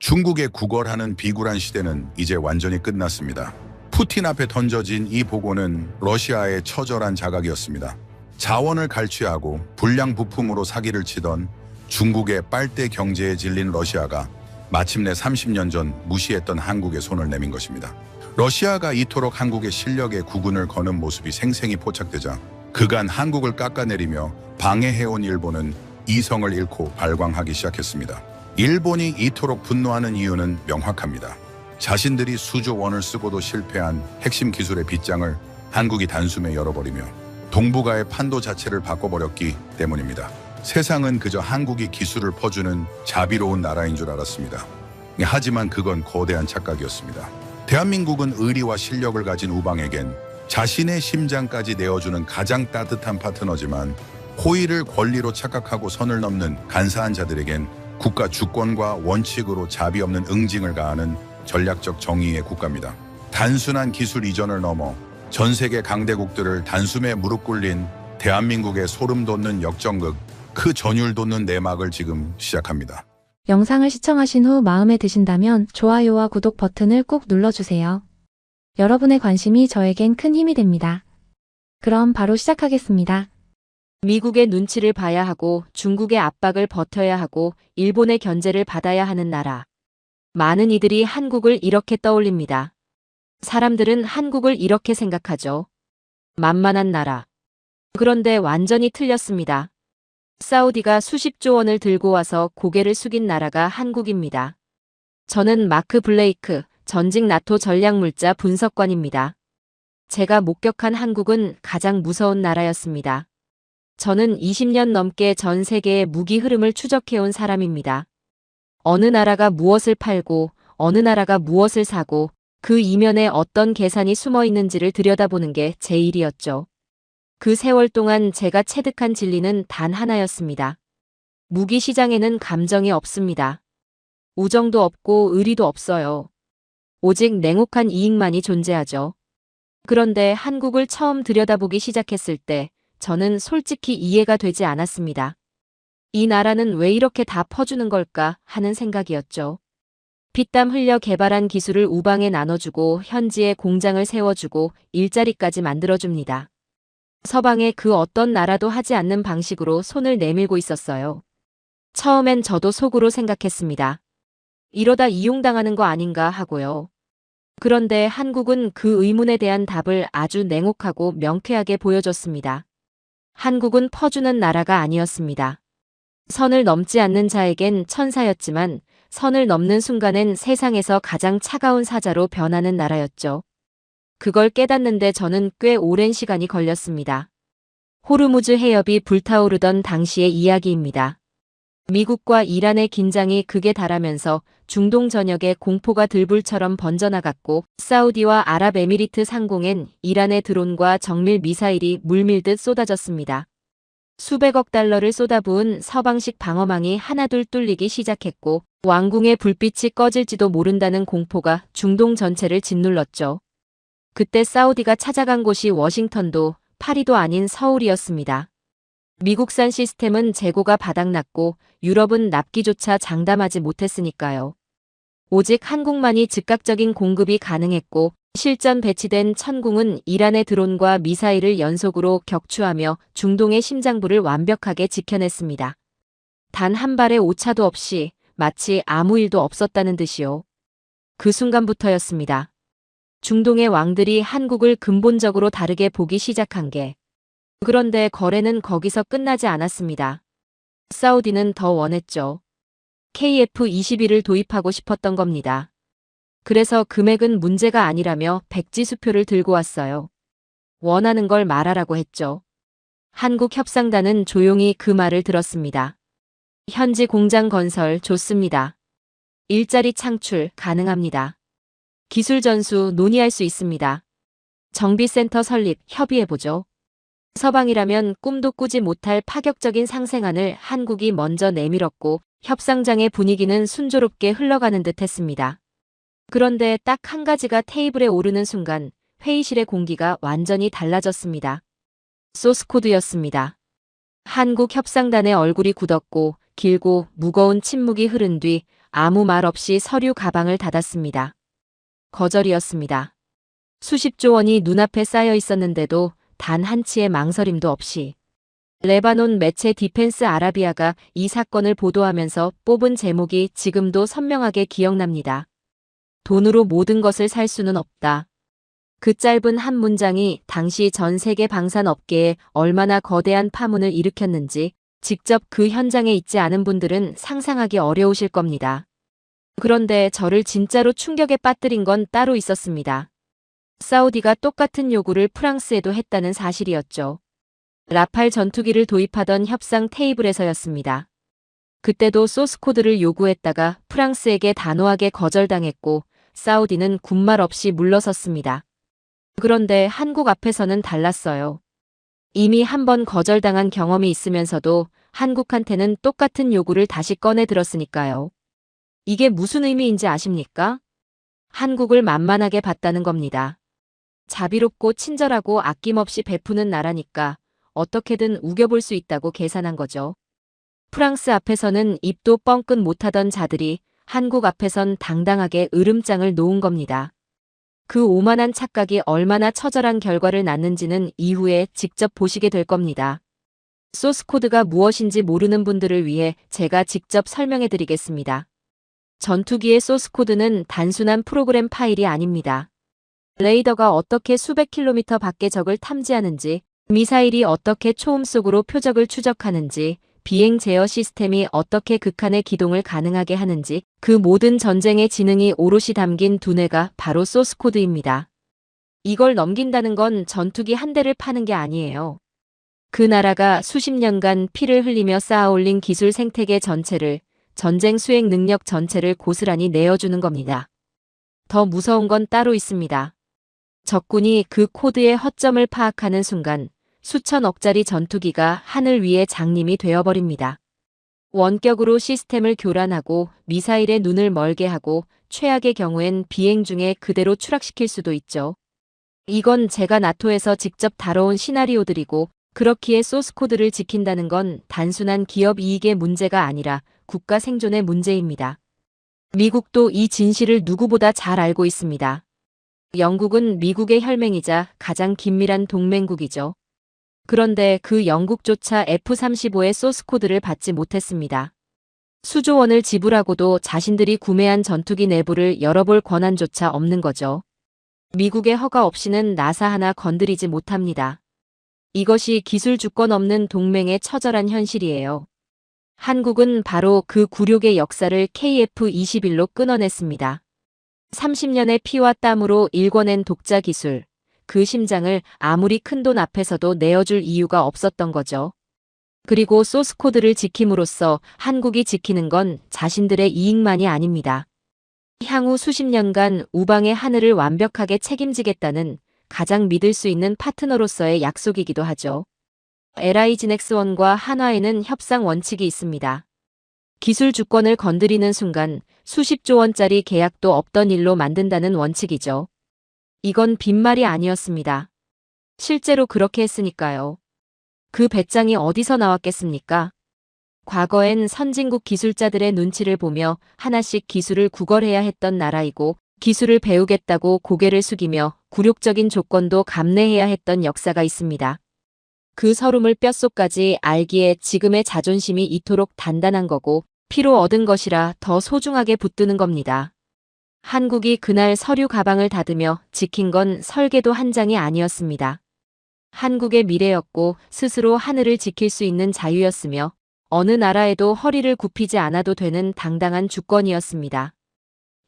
중국의 구걸하는 비굴한 시대는 이제 완전히 끝났습니다. 푸틴 앞에 던져진 이 보고는 러시아의 처절한 자각이었습니다. 자원을 갈취하고 불량 부품으로 사기를 치던 중국의 빨대 경제에 질린 러시아가 마침내 30년 전 무시했던 한국에 손을 내민 것입니다. 러시아가 이토록 한국의 실력에 구군을 거는 모습이 생생히 포착되자 그간 한국을 깎아내리며 방해해온 일본은 이성을 잃고 발광하기 시작했습니다. 일본이 이토록 분노하는 이유는 명확합니다. 자신들이 수조 원을 쓰고도 실패한 핵심 기술의 빗장을 한국이 단숨에 열어버리며 동북아의 판도 자체를 바꿔버렸기 때문입니다. 세상은 그저 한국이 기술을 퍼주는 자비로운 나라인 줄 알았습니다. 하지만 그건 거대한 착각이었습니다. 대한민국은 의리와 실력을 가진 우방에겐 자신의 심장까지 내어주는 가장 따뜻한 파트너지만 호의를 권리로 착각하고 선을 넘는 간사한 자들에겐 국가 주권과 원칙으로 자비 없는 응징을 가하는 전략적 정의의 국가입니다. 단순한 기술 이전을 넘어 전 세계 강대국들을 단숨에 무릎 꿇린 대한민국의 소름 돋는 역전극, 그 전율 돋는 내막을 지금 시작합니다. 영상을 시청하신 후 마음에 드신다면 좋아요와 구독 버튼을 꾹 눌러주세요. 여러분의 관심이 저에겐 큰 힘이 됩니다. 그럼 바로 시작하겠습니다. 미국의 눈치를 봐야 하고 중국의 압박을 버텨야 하고 일본의 견제를 받아야 하는 나라. 많은 이들이 한국을 이렇게 떠올립니다. 사람들은 한국을 이렇게 생각하죠. 만만한 나라. 그런데 완전히 틀렸습니다. 사우디가 수십조 원을 들고 와서 고개를 숙인 나라가 한국입니다. 저는 마크 블레이크, 전직 나토 전략물자 분석관입니다. 제가 목격한 한국은 가장 무서운 나라였습니다. 저는 20년 넘게 전 세계의 무기 흐름을 추적해온 사람입니다. 어느 나라가 무엇을 팔고 어느 나라가 무엇을 사고 그 이면에 어떤 계산이 숨어 있는지를 들여다보는 게 제 일이었죠. 그 세월 동안 제가 체득한 진리는 단 하나였습니다. 무기 시장에는 감정이 없습니다. 우정도 없고 의리도 없어요. 오직 냉혹한 이익만이 존재하죠. 그런데 한국을 처음 들여다보기 시작했을 때 저는 솔직히 이해가 되지 않았습니다. 이 나라는 왜 이렇게 다 퍼주는 걸까 하는 생각이었죠. 피땀 흘려 개발한 기술을 우방에 나눠주고 현지에 공장을 세워주고 일자리까지 만들어줍니다. 서방의 그 어떤 나라도 하지 않는 방식으로 손을 내밀고 있었어요. 처음엔 저도 속으로 생각했습니다. 이러다 이용당하는 거 아닌가 하고요. 그런데 한국은 그 의문에 대한 답을 아주 냉혹하고 명쾌하게 보여줬습니다. 한국은 퍼주는 나라가 아니었습니다. 선을 넘지 않는 자에겐 천사였지만 선을 넘는 순간엔 세상에서 가장 차가운 사자로 변하는 나라였죠. 그걸 깨닫는데 저는 꽤 오랜 시간이 걸렸습니다. 호르무즈 해협이 불타오르던 당시의 이야기입니다. 미국과 이란의 긴장이 극에 달하면서 중동 전역에 공포가 들불처럼 번져나갔고 사우디와 아랍에미리트 상공엔 이란의 드론과 정밀 미사일이 물밀듯 쏟아졌습니다. 수백억 달러를 쏟아부은 서방식 방어망이 하나둘 뚫리기 시작했고 왕궁의 불빛이 꺼질지도 모른다는 공포가 중동 전체를 짓눌렀죠. 그때 사우디가 찾아간 곳이 워싱턴도 파리도 아닌 서울이었습니다. 미국산 시스템은 재고가 바닥났고 유럽은 납기조차 장담하지 못했으니까요. 오직 한국만이 즉각적인 공급이 가능했고 실전 배치된 천궁은 이란의 드론과 미사일을 연속으로 격추하며 중동의 심장부를 완벽하게 지켜냈습니다. 단 한 발의 오차도 없이 마치 아무 일도 없었다는 듯이요. 그 순간부터였습니다. 중동의 왕들이 한국을 근본적으로 다르게 보기 시작한 게. 그런데 거래는 거기서 끝나지 않았습니다. 사우디는 더 원했죠. KF-21을 도입하고 싶었던 겁니다. 그래서 금액은 문제가 아니라며 백지수표를 들고 왔어요. 원하는 걸 말하라고 했죠. 한국 협상단은 조용히 그 말을 들었습니다. 현지 공장 건설 좋습니다. 일자리 창출 가능합니다. 기술 전수 논의할 수 있습니다. 정비센터 설립 협의해보죠. 서방이라면 꿈도 꾸지 못할 파격적인 상생안을 한국이 먼저 내밀었고 협상장의 분위기는 순조롭게 흘러가는 듯 했습니다. 그런데 딱 한 가지가 테이블에 오르는 순간 회의실의 공기가 완전히 달라졌습니다. 소스코드였습니다. 한국 협상단의 얼굴이 굳었고 길고 무거운 침묵이 흐른 뒤 아무 말 없이 서류 가방을 닫았습니다. 거절이었습니다. 수십조 원이 눈앞에 쌓여 있었는데도 단 한치의 망설임도 없이 레바논 매체 디펜스 아라비아가 이 사건을 보도하면서 뽑은 제목이 지금도 선명하게 기억납니다. 돈으로 모든 것을 살 수는 없다. 그 짧은 한 문장이 당시 전 세계 방산업계에 얼마나 거대한 파문을 일으켰는지 직접 그 현장에 있지 않은 분들은 상상하기 어려우실 겁니다. 그런데 저를 진짜로 충격에 빠뜨린 건 따로 있었습니다. 사우디가 똑같은 요구를 프랑스에도 했다는 사실이었죠. 라팔 전투기를 도입하던 협상 테이블에서였습니다. 그때도 소스 코드를 요구했다가 프랑스에게 단호하게 거절당했고 사우디는 군말 없이 물러섰습니다. 그런데 한국 앞에서는 달랐어요. 이미 한 번 거절당한 경험이 있으면서도 한국한테는 똑같은 요구를 다시 꺼내 들었으니까요. 이게 무슨 의미인지 아십니까? 한국을 만만하게 봤다는 겁니다. 자비롭고 친절하고 아낌없이 베푸는 나라니까 어떻게든 우겨볼 수 있다고 계산한 거죠. 프랑스 앞에서는 입도 뻥끗 못하던 자들이 한국 앞에선 당당하게 으름장을 놓은 겁니다. 그 오만한 착각이 얼마나 처절한 결과를 낳는지는 이후에 직접 보시게 될 겁니다. 소스 코드가 무엇인지 모르는 분들을 위해 제가 직접 설명해 드리겠습니다. 전투기의 소스 코드는 단순한 프로그램 파일이 아닙니다. 레이더가 어떻게 수백 킬로미터 밖의 적을 탐지하는지, 미사일이 어떻게 초음 속으로 표적을 추적하는지, 비행 제어 시스템이 어떻게 극한의 기동을 가능하게 하는지 그 모든 전쟁의 지능이 오롯이 담긴 두뇌가 바로 소스 코드입니다. 이걸 넘긴다는 건 전투기 한 대를 파는 게 아니에요. 그 나라가 수십 년간 피를 흘리며 쌓아올린 기술 생태계 전체를, 전쟁 수행 능력 전체를 고스란히 내어주는 겁니다. 더 무서운 건 따로 있습니다. 적군이 그 코드의 허점을 파악하는 순간 수천억짜리 전투기가 하늘 위의 장님이 되어버립니다. 원격으로 시스템을 교란하고 미사일의 눈을 멀게 하고 최악의 경우엔 비행 중에 그대로 추락시킬 수도 있죠. 이건 제가 나토에서 직접 다뤄온 시나리오들이고 그렇기에 소스 코드를 지킨다는 건 단순한 기업 이익의 문제가 아니라 국가 생존의 문제입니다. 미국도 이 진실을 누구보다 잘 알고 있습니다. 영국은 미국의 혈맹이자 가장 긴밀한 동맹국이죠. 그런데 그 영국조차 F-35의 소스 코드를 받지 못했습니다. 수조 원을 지불하고도 자신들이 구매한 전투기 내부를 열어볼 권한조차 없는 거죠. 미국의 허가 없이는 나사 하나 건드리지 못합니다. 이것이 기술 주권 없는 동맹의 처절한 현실이에요. 한국은 바로 그 굴욕의 역사를 KF-21로 끊어냈습니다. 30년의 피와 땀으로 일궈낸 독자 기술, 그 심장을 아무리 큰 돈 앞에서도 내어줄 이유가 없었던 거죠. 그리고 소스 코드를 지킴으로써 한국이 지키는 건 자신들의 이익만이 아닙니다. 향후 수십 년간 우방의 하늘을 완벽하게 책임지겠다는 가장 믿을 수 있는 파트너로서의 약속이기도 하죠. LI지넥스원과 한화에는 협상 원칙이 있습니다. 기술 주권을 건드리는 순간 수십조 원짜리 계약도 없던 일로 만든다는 원칙이죠. 이건 빈말이 아니었습니다. 실제로 그렇게 했으니까요. 그 배짱이 어디서 나왔겠습니까? 과거엔 선진국 기술자들의 눈치를 보며 하나씩 기술을 구걸해야 했던 나라이고 기술을 배우겠다고 고개를 숙이며 굴욕적인 조건도 감내해야 했던 역사가 있습니다. 그 서름을 뼛속까지 알기에 지금의 자존심이 이토록 단단한 거고 피로 얻은 것이라 더 소중하게 붙드는 겁니다. 한국이 그날 서류 가방을 닫으며 지킨 건 설계도 한 장이 아니었습니다. 한국의 미래였고 스스로 하늘을 지킬 수 있는 자유였으며 어느 나라에도 허리를 굽히지 않아도 되는 당당한 주권이었습니다.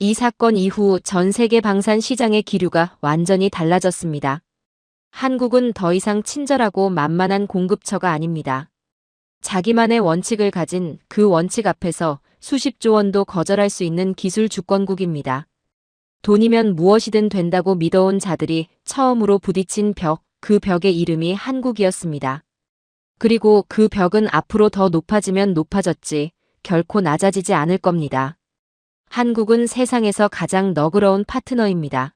이 사건 이후 전 세계 방산 시장의 기류가 완전히 달라졌습니다. 한국은 더 이상 친절하고 만만한 공급처가 아닙니다. 자기만의 원칙을 가진 그 원칙 앞에서 수십조 원도 거절할 수 있는 기술 주권국입니다. 돈이면 무엇이든 된다고 믿어온 자들이 처음으로 부딪힌 벽, 그 벽의 이름이 한국이었습니다. 그리고 그 벽은 앞으로 더 높아지면 높아졌지 결코 낮아지지 않을 겁니다. 한국은 세상에서 가장 너그러운 파트너입니다.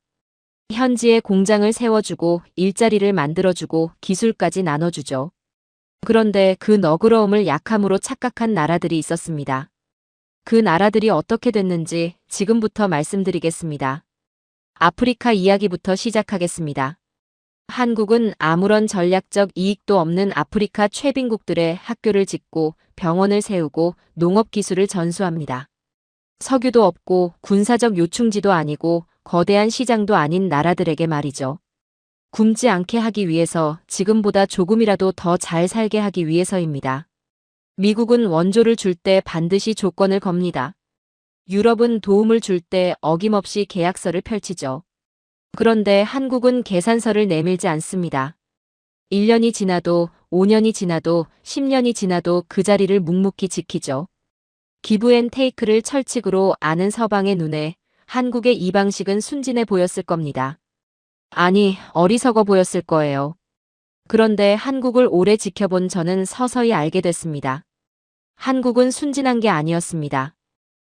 현지에 공장을 세워주고 일자리를 만들어주고 기술까지 나눠주죠. 그런데 그 너그러움을 약함으로 착각한 나라들이 있었습니다. 그 나라들이 어떻게 됐는지 지금부터 말씀드리겠습니다. 아프리카 이야기부터 시작하겠습니다. 한국은 아무런 전략적 이익도 없는 아프리카 최빈국들의 학교를 짓고 병원을 세우고 농업 기술을 전수합니다. 석유도 없고 군사적 요충지도 아니고 거대한 시장도 아닌 나라들에게 말이죠. 굶지 않게 하기 위해서, 지금보다 조금이라도 더 잘 살게 하기 위해서입니다. 미국은 원조를 줄 때 반드시 조건을 겁니다. 유럽은 도움을 줄 때 어김없이 계약서를 펼치죠. 그런데 한국은 계산서를 내밀지 않습니다. 1년이 지나도 5년이 지나도 10년이 지나도 그 자리를 묵묵히 지키죠. 기브앤테이크를 철칙으로 아는 서방의 눈에 한국의 이 방식은 순진해 보였을 겁니다. 아니, 어리석어 보였을 거예요. 그런데 한국을 오래 지켜본 저는 서서히 알게 됐습니다. 한국은 순진한 게 아니었습니다.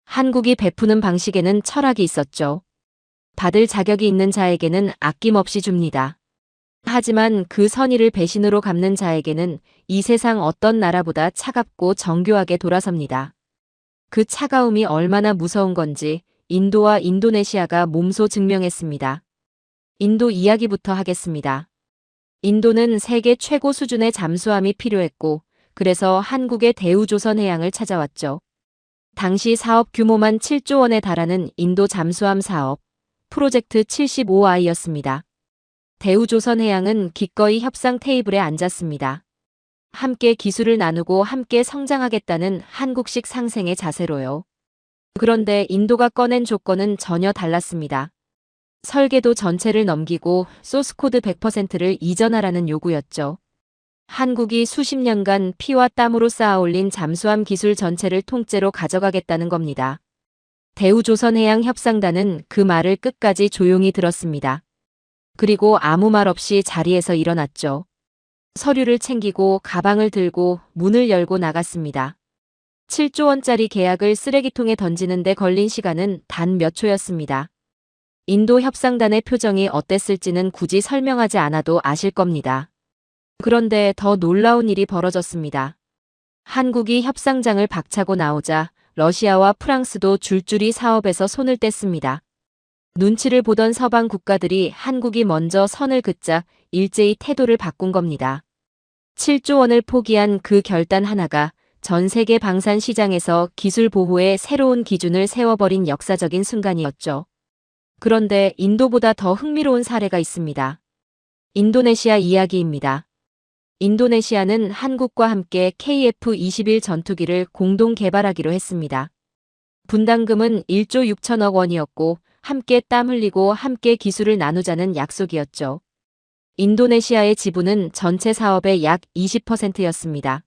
한국이 베푸는 방식에는 철학이 있었죠. 받을 자격이 있는 자에게는 아낌없이 줍니다. 하지만 그 선의를 배신으로 갚는 자에게는 이 세상 어떤 나라보다 차갑고 정교하게 돌아섭니다. 그 차가움이 얼마나 무서운 건지 인도와 인도네시아가 몸소 증명했습니다. 인도 이야기부터 하겠습니다. 인도는 세계 최고 수준의 잠수함이 필요했고, 그래서 한국의 대우조선해양을 찾아왔죠. 당시 사업 규모만 7조 원에 달하는 인도 잠수함 사업, 프로젝트 75I였습니다. 대우조선해양은 기꺼이 협상 테이블에 앉았습니다. 함께 기술을 나누고 함께 성장하겠다는 한국식 상생의 자세로요. 그런데 인도가 꺼낸 조건은 전혀 달랐습니다. 설계도 전체를 넘기고 소스코드 100%를 이전하라는 요구였죠. 한국이 수십 년간 피와 땀으로 쌓아올린 잠수함 기술 전체를 통째로 가져가겠다는 겁니다. 대우조선해양협상단은 그 말을 끝까지 조용히 들었습니다. 그리고 아무 말 없이 자리에서 일어났죠. 서류를 챙기고 가방을 들고 문을 열고 나갔습니다. 7조 원짜리 계약을 쓰레기통에 던지는데 걸린 시간은 단 몇 초였습니다. 인도 협상단의 표정이 어땠을지는 굳이 설명하지 않아도 아실 겁니다. 그런데 더 놀라운 일이 벌어졌습니다. 한국이 협상장을 박차고 나오자 러시아와 프랑스도 줄줄이 사업에서 손을 뗐습니다. 눈치를 보던 서방 국가들이 한국이 먼저 선을 긋자 일제히 태도를 바꾼 겁니다. 7조 원을 포기한 그 결단 하나가 전 세계 방산 시장에서 기술 보호의 새로운 기준을 세워버린 역사적인 순간이었죠. 그런데 인도보다 더 흥미로운 사례가 있습니다. 인도네시아 이야기입니다. 인도네시아는 한국과 함께 KF-21 전투기를 공동 개발하기로 했습니다. 분담금은 1조 6천억 원이었고 함께 땀 흘리고 함께 기술을 나누자는 약속이었죠. 인도네시아의 지분은 전체 사업의 약 20%였습니다.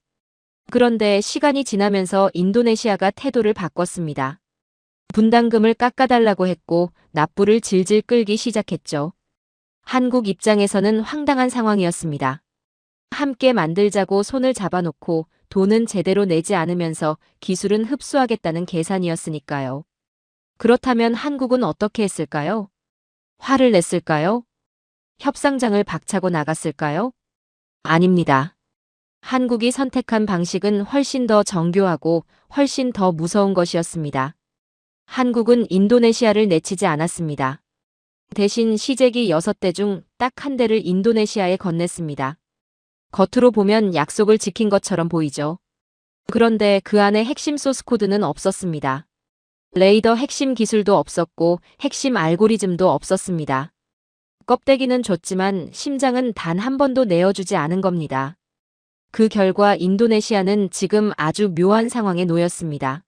그런데 시간이 지나면서 인도네시아가 태도를 바꿨습니다. 분담금을 깎아달라고 했고 납부를 질질 끌기 시작했죠. 한국 입장에서는 황당한 상황이었습니다. 함께 만들자고 손을 잡아놓고 돈은 제대로 내지 않으면서 기술은 흡수하겠다는 계산이었으니까요. 그렇다면 한국은 어떻게 했을까요? 화를 냈을까요? 협상장을 박차고 나갔을까요? 아닙니다. 한국이 선택한 방식은 훨씬 더 정교하고 훨씬 더 무서운 것이었습니다. 한국은 인도네시아를 내치지 않았습니다. 대신 시제기 6대 중 딱 한 대를 인도네시아에 건넸습니다. 겉으로 보면 약속을 지킨 것처럼 보이죠. 그런데 그 안에 핵심 소스 코드는 없었습니다. 레이더 핵심 기술도 없었고 핵심 알고리즘도 없었습니다. 껍데기는 줬지만 심장은 단 한 번도 내어주지 않은 겁니다. 그 결과 인도네시아는 지금 아주 묘한 상황에 놓였습니다.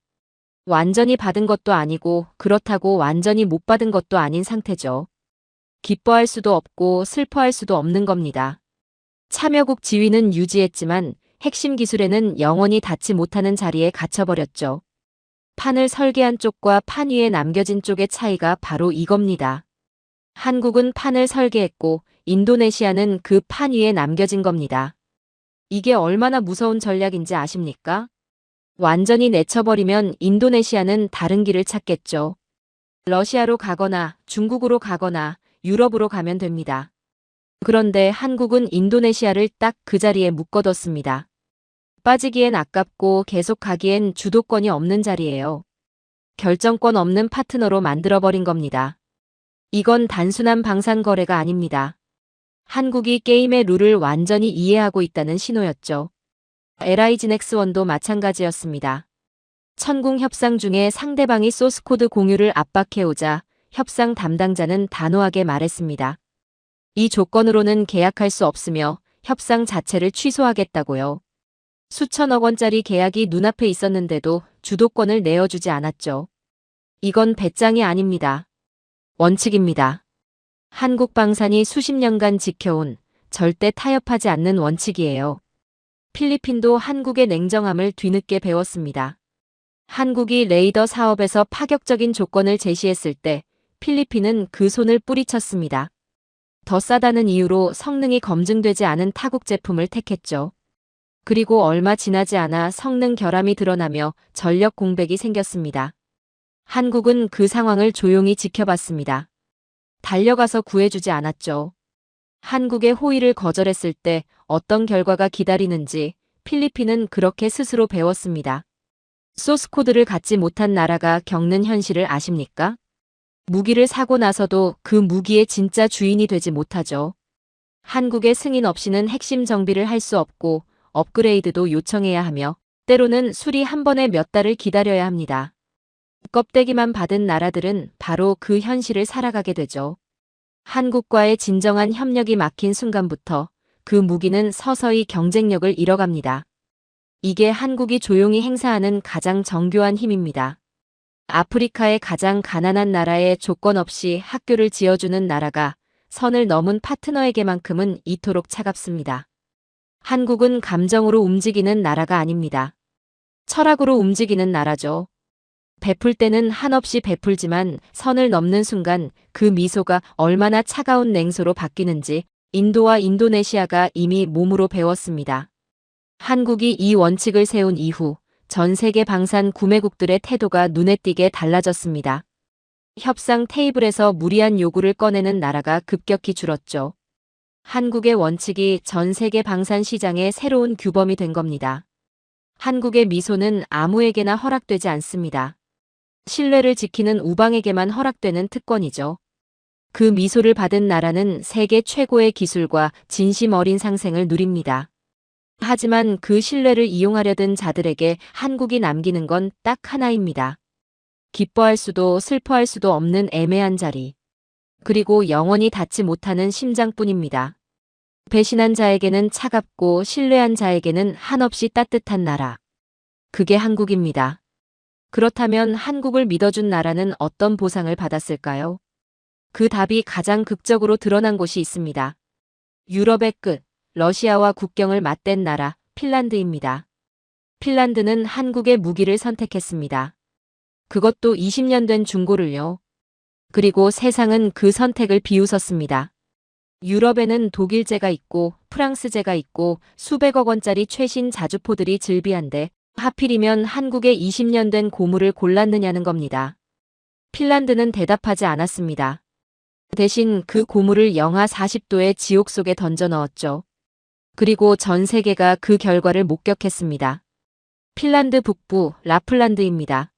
완전히 받은 것도 아니고 그렇다고 완전히 못 받은 것도 아닌 상태죠. 기뻐할 수도 없고 슬퍼할 수도 없는 겁니다. 참여국 지위는 유지했지만 핵심 기술에는 영원히 닿지 못하는 자리에 갇혀버렸죠. 판을 설계한 쪽과 판 위에 남겨진 쪽의 차이가 바로 이겁니다. 한국은 판을 설계했고 인도네시아는 그 판 위에 남겨진 겁니다. 이게 얼마나 무서운 전략인지 아십니까? 완전히 내쳐버리면 인도네시아는 다른 길을 찾겠죠. 러시아로 가거나 중국으로 가거나 유럽으로 가면 됩니다. 그런데 한국은 인도네시아를 딱 그 자리에 묶어뒀습니다. 빠지기엔 아깝고 계속 가기엔 주도권이 없는 자리예요. 결정권 없는 파트너로 만들어버린 겁니다. 이건 단순한 방산 거래가 아닙니다. 한국이 게임의 룰을 완전히 이해하고 있다는 신호였죠. LIG넥스원도 마찬가지였습니다. 천궁 협상 중에 상대방이 소스코드 공유를 압박해오자 협상 담당자는 단호하게 말했습니다. 이 조건으로는 계약할 수 없으며 협상 자체를 취소하겠다고요. 수천억 원짜리 계약이 눈앞에 있었는데도 주도권을 내어주지 않았죠. 이건 배짱이 아닙니다. 원칙입니다. 한국 방산이 수십 년간 지켜온 절대 타협하지 않는 원칙이에요. 필리핀도 한국의 냉정함을 뒤늦게 배웠습니다. 한국이 레이더 사업에서 파격적인 조건을 제시했을 때 필리핀은 그 손을 뿌리쳤습니다. 더 싸다는 이유로 성능이 검증되지 않은 타국 제품을 택했죠. 그리고 얼마 지나지 않아 성능 결함이 드러나며 전력 공백이 생겼습니다. 한국은 그 상황을 조용히 지켜봤습니다. 달려가서 구해주지 않았죠. 한국의 호의를 거절했을 때 어떤 결과가 기다리는지 필리핀은 그렇게 스스로 배웠습니다. 소스코드를 갖지 못한 나라가 겪는 현실을 아십니까? 무기를 사고 나서도 그 무기의 진짜 주인이 되지 못하죠. 한국의 승인 없이는 핵심 정비를 할 수 없고 업그레이드도 요청해야 하며 때로는 수리 한 번에 몇 달을 기다려야 합니다. 껍데기만 받은 나라들은 바로 그 현실을 살아가게 되죠. 한국과의 진정한 협력이 막힌 순간부터 그 무기는 서서히 경쟁력을 잃어갑니다. 이게 한국이 조용히 행사하는 가장 정교한 힘입니다. 아프리카의 가장 가난한 나라에 조건 없이 학교를 지어주는 나라가 선을 넘은 파트너에게만큼은 이토록 차갑습니다. 한국은 감정으로 움직이는 나라가 아닙니다. 철학으로 움직이는 나라죠. 베풀 때는 한없이 베풀지만 선을 넘는 순간 그 미소가 얼마나 차가운 냉소로 바뀌는지 인도와 인도네시아가 이미 몸으로 배웠습니다. 한국이 이 원칙을 세운 이후 전 세계 방산 구매국들의 태도가 눈에 띄게 달라졌습니다. 협상 테이블에서 무리한 요구를 꺼내는 나라가 급격히 줄었죠. 한국의 원칙이 전 세계 방산 시장의 새로운 규범이 된 겁니다. 한국의 미소는 아무에게나 허락되지 않습니다. 신뢰를 지키는 우방에게만 허락되는 특권이죠. 그 미소를 받은 나라는 세계 최고의 기술과 진심 어린 상생을 누립니다. 하지만 그 신뢰를 이용하려던 자들에게 한국이 남기는 건 딱 하나입니다. 기뻐할 수도 슬퍼할 수도 없는 애매한 자리. 그리고 영원히 닿지 못하는 심장뿐입니다. 배신한 자에게는 차갑고 신뢰한 자에게는 한없이 따뜻한 나라. 그게 한국입니다. 그렇다면 한국을 믿어준 나라는 어떤 보상을 받았을까요? 그 답이 가장 극적으로 드러난 곳이 있습니다. 유럽의 끝, 러시아와 국경을 맞댄 나라, 핀란드입니다. 핀란드는 한국의 무기를 선택했습니다. 그것도 20년 된 중고를요. 그리고 세상은 그 선택을 비웃었습니다. 유럽에는 독일제가 있고 프랑스제가 있고 수백억 원짜리 최신 자주포들이 즐비한데 하필이면 한국의 20년 된 고무를 골랐느냐는 겁니다. 핀란드는 대답하지 않았습니다. 대신 그 고무를 영하 40도의 지옥 속에 던져 넣었죠. 그리고 전 세계가 그 결과를 목격했습니다. 핀란드 북부 라플란드입니다.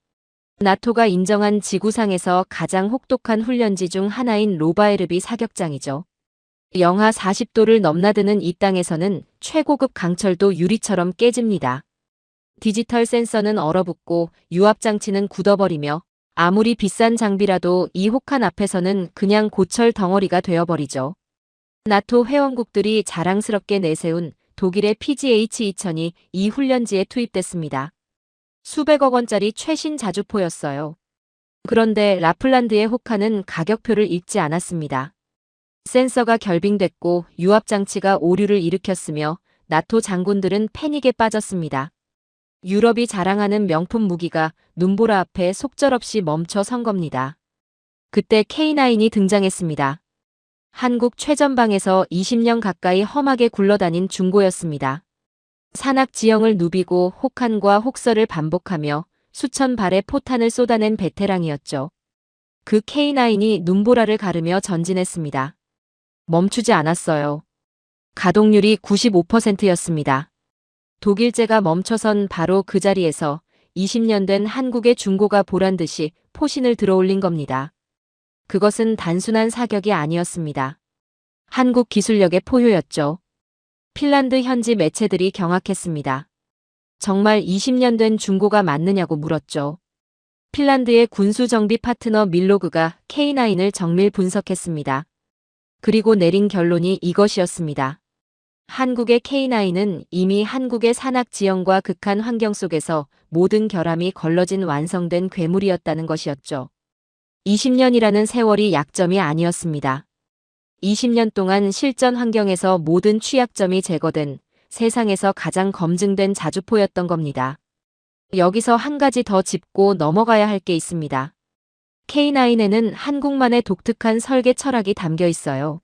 나토가 인정한 지구상에서 가장 혹독한 훈련지 중 하나인 로바에르비 사격장이죠. 영하 40도를 넘나드는 이 땅에서는 최고급 강철도 유리처럼 깨집니다. 디지털 센서는 얼어붙고 유압장치는 굳어버리며 아무리 비싼 장비라도 이 혹한 앞에서는 그냥 고철 덩어리가 되어버리죠. 나토 회원국들이 자랑스럽게 내세운 독일의 PGH-2000이 이 훈련지에 투입됐습니다. 수백억 원짜리 최신 자주포였어요. 그런데 라플란드의 혹한은 가격표를 읽지 않았습니다. 센서가 결빙됐고 유압장치가 오류를 일으켰으며 나토 장군들은 패닉에 빠졌습니다. 유럽이 자랑하는 명품 무기가 눈보라 앞에 속절없이 멈춰 선 겁니다. 그때 K9이 등장했습니다. 한국 최전방에서 20년 가까이 험하게 굴러다닌 중고였습니다. 산악 지형을 누비고 혹한과 혹서를 반복하며 수천 발의 포탄을 쏟아낸 베테랑이었죠. 그 K9이 눈보라를 가르며 전진했습니다. 멈추지 않았어요. 가동률이 95%였습니다. 독일제가 멈춰선 바로 그 자리에서 20년 된 한국의 중고가 보란듯이 포신을 들어올린 겁니다. 그것은 단순한 사격이 아니었습니다. 한국 기술력의 포효였죠. 핀란드 현지 매체들이 경악했습니다. 정말 20년 된 중고가 맞느냐고 물었죠. 핀란드의 군수정비 파트너 밀로그가 K9을 정밀 분석했습니다. 그리고 내린 결론이 이것이었습니다. 한국의 K9은 이미 한국의 산악 지형과 극한 환경 속에서 모든 결함이 걸러진 완성된 괴물이었다는 것이었죠. 20년이라는 세월이 약점이 아니었습니다. 20년 동안 실전 환경에서 모든 취약점이 제거된 세상에서 가장 검증된 자주포였던 겁니다. 여기서 한 가지 더 짚고 넘어가야 할 게 있습니다. K9에는 한국만의 독특한 설계 철학이 담겨 있어요.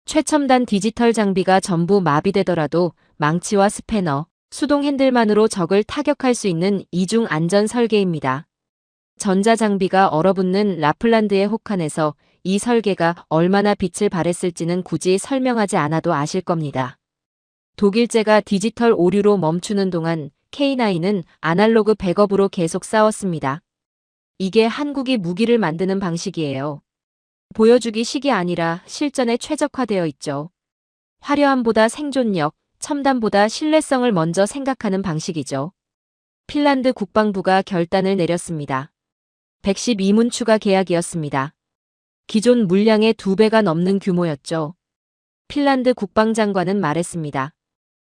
최첨단 디지털 장비가 전부 마비되더라도 망치와 스패너, 수동 핸들만으로 적을 타격할 수 있는 이중 안전 설계입니다. 전자장비가 얼어붙는 라플란드의 혹한에서 이 설계가 얼마나 빛을 발했을지는 굳이 설명하지 않아도 아실 겁니다. 독일제가 디지털 오류로 멈추는 동안 K9은 아날로그 백업으로 계속 싸웠습니다. 이게 한국이 무기를 만드는 방식이에요. 보여주기식이 아니라 실전에 최적화되어 있죠. 화려함보다 생존력, 첨단보다 신뢰성을 먼저 생각하는 방식이죠. 핀란드 국방부가 결단을 내렸습니다. 112문 추가 계약이었습니다. 기존 물량의 2배가 넘는 규모였죠. 핀란드 국방장관은 말했습니다.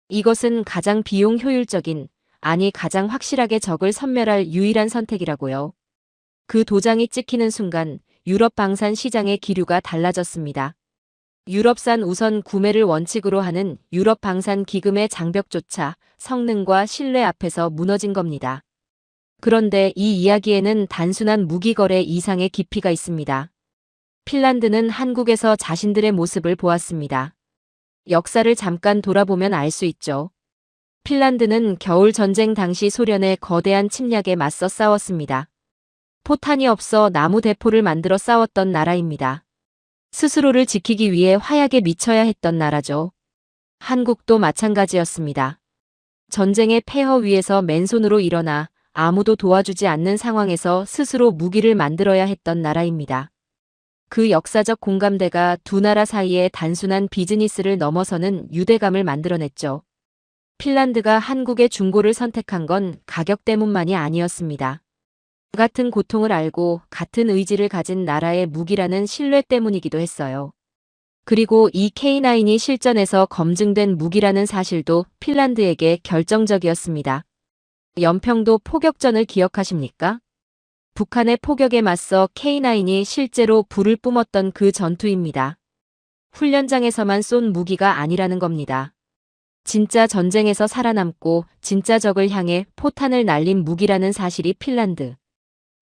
이것은 가장 비용 효율적인, 아니 가장 확실하게 적을 섬멸할 유일한 선택이라고요. 그 도장이 찍히는 순간 유럽 방산 시장의 기류가 달라졌습니다. 유럽산 우선 구매를 원칙으로 하는 유럽 방산 기금의 장벽조차 성능과 신뢰 앞에서 무너진 겁니다. 그런데 이 이야기에는 단순한 무기 거래 이상의 깊이가 있습니다. 핀란드는 한국에서 자신들의 모습을 보았습니다. 역사를 잠깐 돌아보면 알 수 있죠. 핀란드는 겨울 전쟁 당시 소련의 거대한 침략에 맞서 싸웠습니다. 포탄이 없어 나무 대포를 만들어 싸웠던 나라입니다. 스스로를 지키기 위해 화약에 미쳐야 했던 나라죠. 한국도 마찬가지였습니다. 전쟁의 폐허 위에서 맨손으로 일어나 아무도 도와주지 않는 상황에서 스스로 무기를 만들어야 했던 나라입니다. 그 역사적 공감대가 두 나라 사이의 단순한 비즈니스를 넘어서는 유대감을 만들어냈죠. 핀란드가 한국의 중고를 선택한 건 가격 때문만이 아니었습니다. 같은 고통을 알고 같은 의지를 가진 나라의 무기라는 신뢰 때문이기도 했어요. 그리고 이 K9이 실전에서 검증된 무기라는 사실도 핀란드에게 결정적이었습니다. 연평도 포격전을 기억하십니까? 북한의 포격에 맞서 K9이 실제로 불을 뿜었던 그 전투입니다. 훈련장에서만 쏜 무기가 아니라는 겁니다. 진짜 전쟁에서 살아남고 진짜 적을 향해 포탄을 날린 무기라는 사실이 핀란드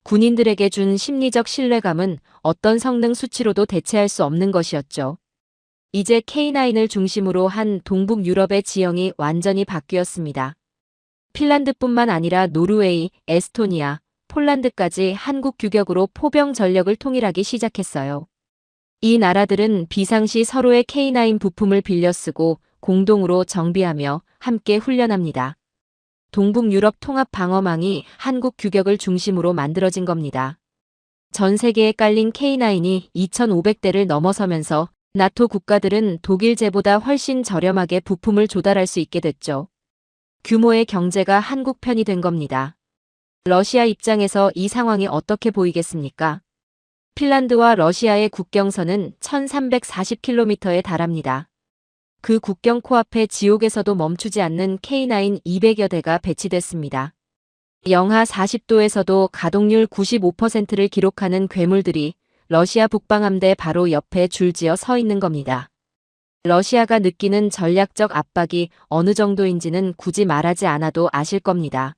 군인들에게 준 심리적 신뢰감은 어떤 성능 수치로도 대체할 수 없는 것이었죠. 이제 K9을 중심으로 한 동북 유럽의 지형이 완전히 바뀌었습니다. 핀란드뿐만 아니라 노르웨이, 에스토니아, 폴란드까지 한국 규격으로 포병 전력을 통일하기 시작했어요. 이 나라들은 비상시 서로의 K9 부품을 빌려 쓰고 공동으로 정비하며 함께 훈련합니다. 동북 유럽 통합 방어망이 한국 규격을 중심으로 만들어진 겁니다. 전 세계에 깔린 K9이 2,500대를 넘어서면서 나토 국가들은 독일제보다 훨씬 저렴하게 부품을 조달할 수 있게 됐죠. 규모의 경제가 한국 편이 된 겁니다. 러시아 입장에서 이 상황이 어떻게 보이겠습니까? 핀란드와 러시아의 국경선은 1,340km에 달합니다. 그 국경 코앞의 지옥에서도 멈추지 않는 K9 200여 대가 배치됐습니다. 영하 40도에서도 가동률 95%를 기록하는 괴물들이 러시아 북방함대 바로 옆에 줄지어 서 있는 겁니다. 러시아가 느끼는 전략적 압박이 어느 정도인지는 굳이 말하지 않아도 아실 겁니다.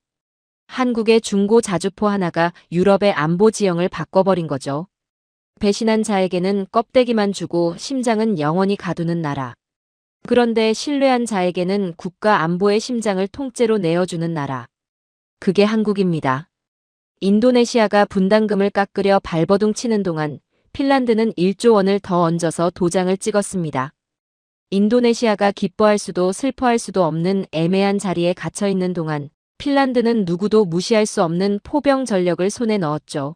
한국의 중고 자주포 하나가 유럽의 안보 지형을 바꿔버린 거죠. 배신한 자에게는 껍데기만 주고 심장은 영원히 가두는 나라. 그런데 신뢰한 자에게는 국가 안보의 심장을 통째로 내어주는 나라. 그게 한국입니다. 인도네시아가 분담금을 깎으려 발버둥 치는 동안 핀란드는 1조 원을 더 얹어서 도장을 찍었습니다. 인도네시아가 기뻐할 수도 슬퍼할 수도 없는 애매한 자리에 갇혀 있는 동안 핀란드는 누구도 무시할 수 없는 포병 전력을 손에 넣었죠.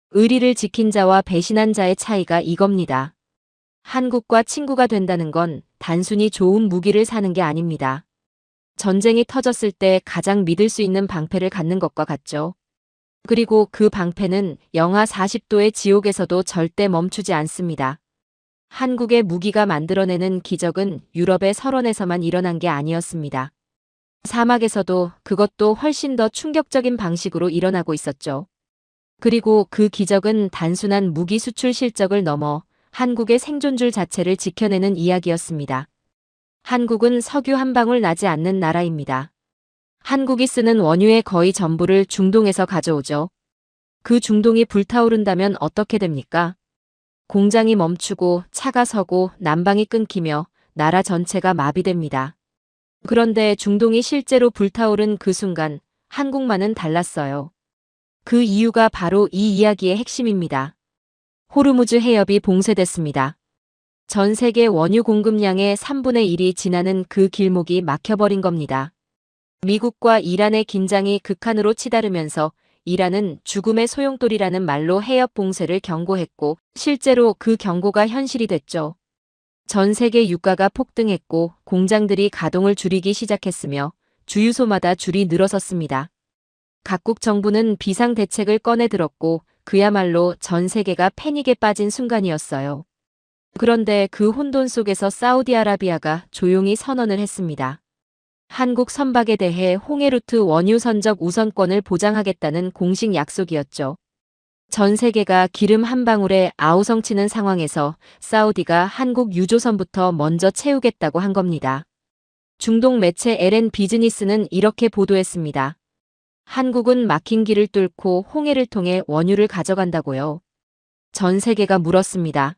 의리를 지킨 자와 배신한 자의 차이가 이겁니다. 한국과 친구가 된다는 건 단순히 좋은 무기를 사는 게 아닙니다. 전쟁이 터졌을 때 가장 믿을 수 있는 방패를 갖는 것과 같죠. 그리고 그 방패는 영하 40도의 지옥에서도 절대 멈추지 않습니다. 한국의 무기가 만들어내는 기적은 유럽의 설원에서만 일어난 게 아니었습니다. 사막에서도 그것도 훨씬 더 충격적인 방식으로 일어나고 있었죠. 그리고 그 기적은 단순한 무기 수출 실적을 넘어 한국의 생존줄 자체를 지켜내는 이야기였습니다. 한국은 석유 한 방울 나지 않는 나라입니다. 한국이 쓰는 원유의 거의 전부를 중동에서 가져오죠. 그 중동이 불타오른다면 어떻게 됩니까? 공장이 멈추고 차가 서고 난방이 끊기며 나라 전체가 마비됩니다. 그런데 중동이 실제로 불타오른 그 순간 한국만은 달랐어요. 그 이유가 바로 이 이야기의 핵심입니다. 호르무즈 해협이 봉쇄됐습니다. 전 세계 원유 공급량의 3분의 1이 지나는 그 길목이 막혀버린 겁니다. 미국과 이란의 긴장이 극한으로 치달으면서 이란은 죽음의 소용돌이라는 말로 해협 봉쇄를 경고했고 실제로 그 경고가 현실이 됐죠. 전 세계 유가가 폭등했고 공장들이 가동을 줄이기 시작했으며 주유소마다 줄이 늘어섰습니다. 각국 정부는 비상대책을 꺼내들었고 그야말로 전 세계가 패닉에 빠진 순간이었어요. 그런데 그 혼돈 속에서 사우디아라비아가 조용히 선언을 했습니다. 한국 선박에 대해 홍해루트 원유 선적 우선권을 보장하겠다는 공식 약속이었죠. 전 세계가 기름 한 방울에 아우성치는 상황에서 사우디가 한국 유조선부터 먼저 채우겠다고 한 겁니다. 중동 매체 LN 비즈니스는 이렇게 보도했습니다. 한국은 막힌 길을 뚫고 홍해를 통해 원유를 가져간다고요. 전 세계가 물었습니다.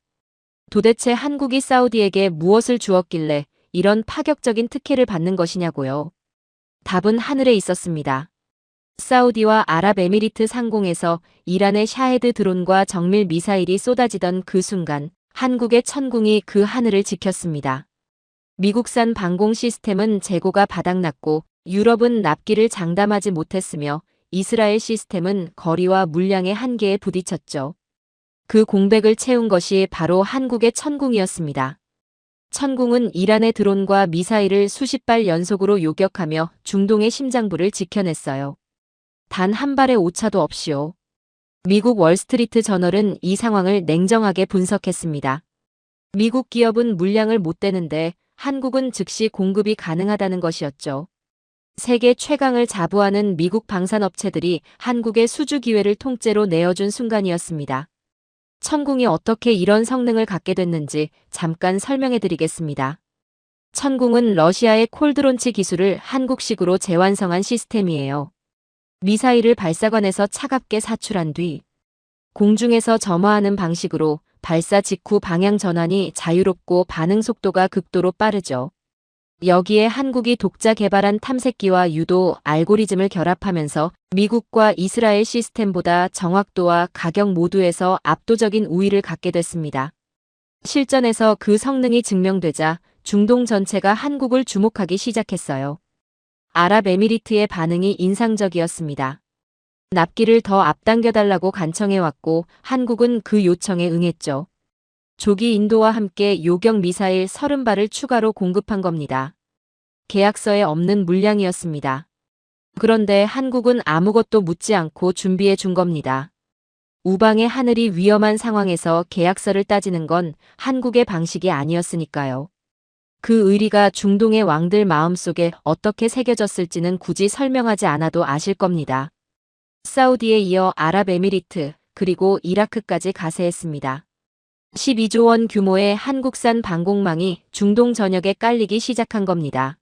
도대체 한국이 사우디에게 무엇을 주었길래 이런 파격적인 특혜를 받는 것이냐고요. 답은 하늘에 있었습니다. 사우디와 아랍에미리트 상공에서 이란의 샤헤드 드론과 정밀 미사일이 쏟아지던 그 순간 한국의 천궁이 그 하늘을 지켰습니다. 미국산 방공 시스템은 재고가 바닥났고 유럽은 납기를 장담하지 못했으며 이스라엘 시스템은 거리와 물량의 한계에 부딪혔죠. 그 공백을 채운 것이 바로 한국의 천궁이었습니다. 천궁은 이란의 드론과 미사일을 수십 발 연속으로 요격하며 중동의 심장부를 지켜냈어요. 단 한 발의 오차도 없이요. 미국 월스트리트 저널은 이 상황을 냉정하게 분석했습니다. 미국 기업은 물량을 못 대는데 한국은 즉시 공급이 가능하다는 것이었죠. 세계 최강을 자부하는 미국 방산업체들이 한국의 수주 기회를 통째로 내어준 순간이었습니다. 천궁이 어떻게 이런 성능을 갖게 됐는지 잠깐 설명해 드리겠습니다. 천궁은 러시아의 콜드론치 기술을 한국식으로 재완성한 시스템이에요. 미사일을 발사관에서 차갑게 사출한 뒤 공중에서 점화하는 방식으로 발사 직후 방향 전환이 자유롭고 반응 속도가 극도로 빠르죠. 여기에 한국이 독자 개발한 탐색기와 유도 알고리즘을 결합하면서 미국과 이스라엘 시스템보다 정확도와 가격 모두에서 압도적인 우위를 갖게 됐습니다. 실전에서 그 성능이 증명되자 중동 전체가 한국을 주목하기 시작했어요. 아랍에미리트의 반응이 인상적이었습니다. 납기를 더 앞당겨달라고 간청해왔고 한국은 그 요청에 응했죠. 조기 인도와 함께 요격 미사일 30발을 추가로 공급한 겁니다. 계약서에 없는 물량이었습니다. 그런데 한국은 아무것도 묻지 않고 준비해 준 겁니다. 우방의 하늘이 위험한 상황에서 계약서를 따지는 건 한국의 방식이 아니었으니까요. 그 의리가 중동의 왕들 마음속에 어떻게 새겨졌을지는 굳이 설명하지 않아도 아실 겁니다. 사우디에 이어 아랍에미리트 그리고 이라크까지 가세했습니다. 12조 원 규모의 한국산 방공망이 중동 전역에 깔리기 시작한 겁니다.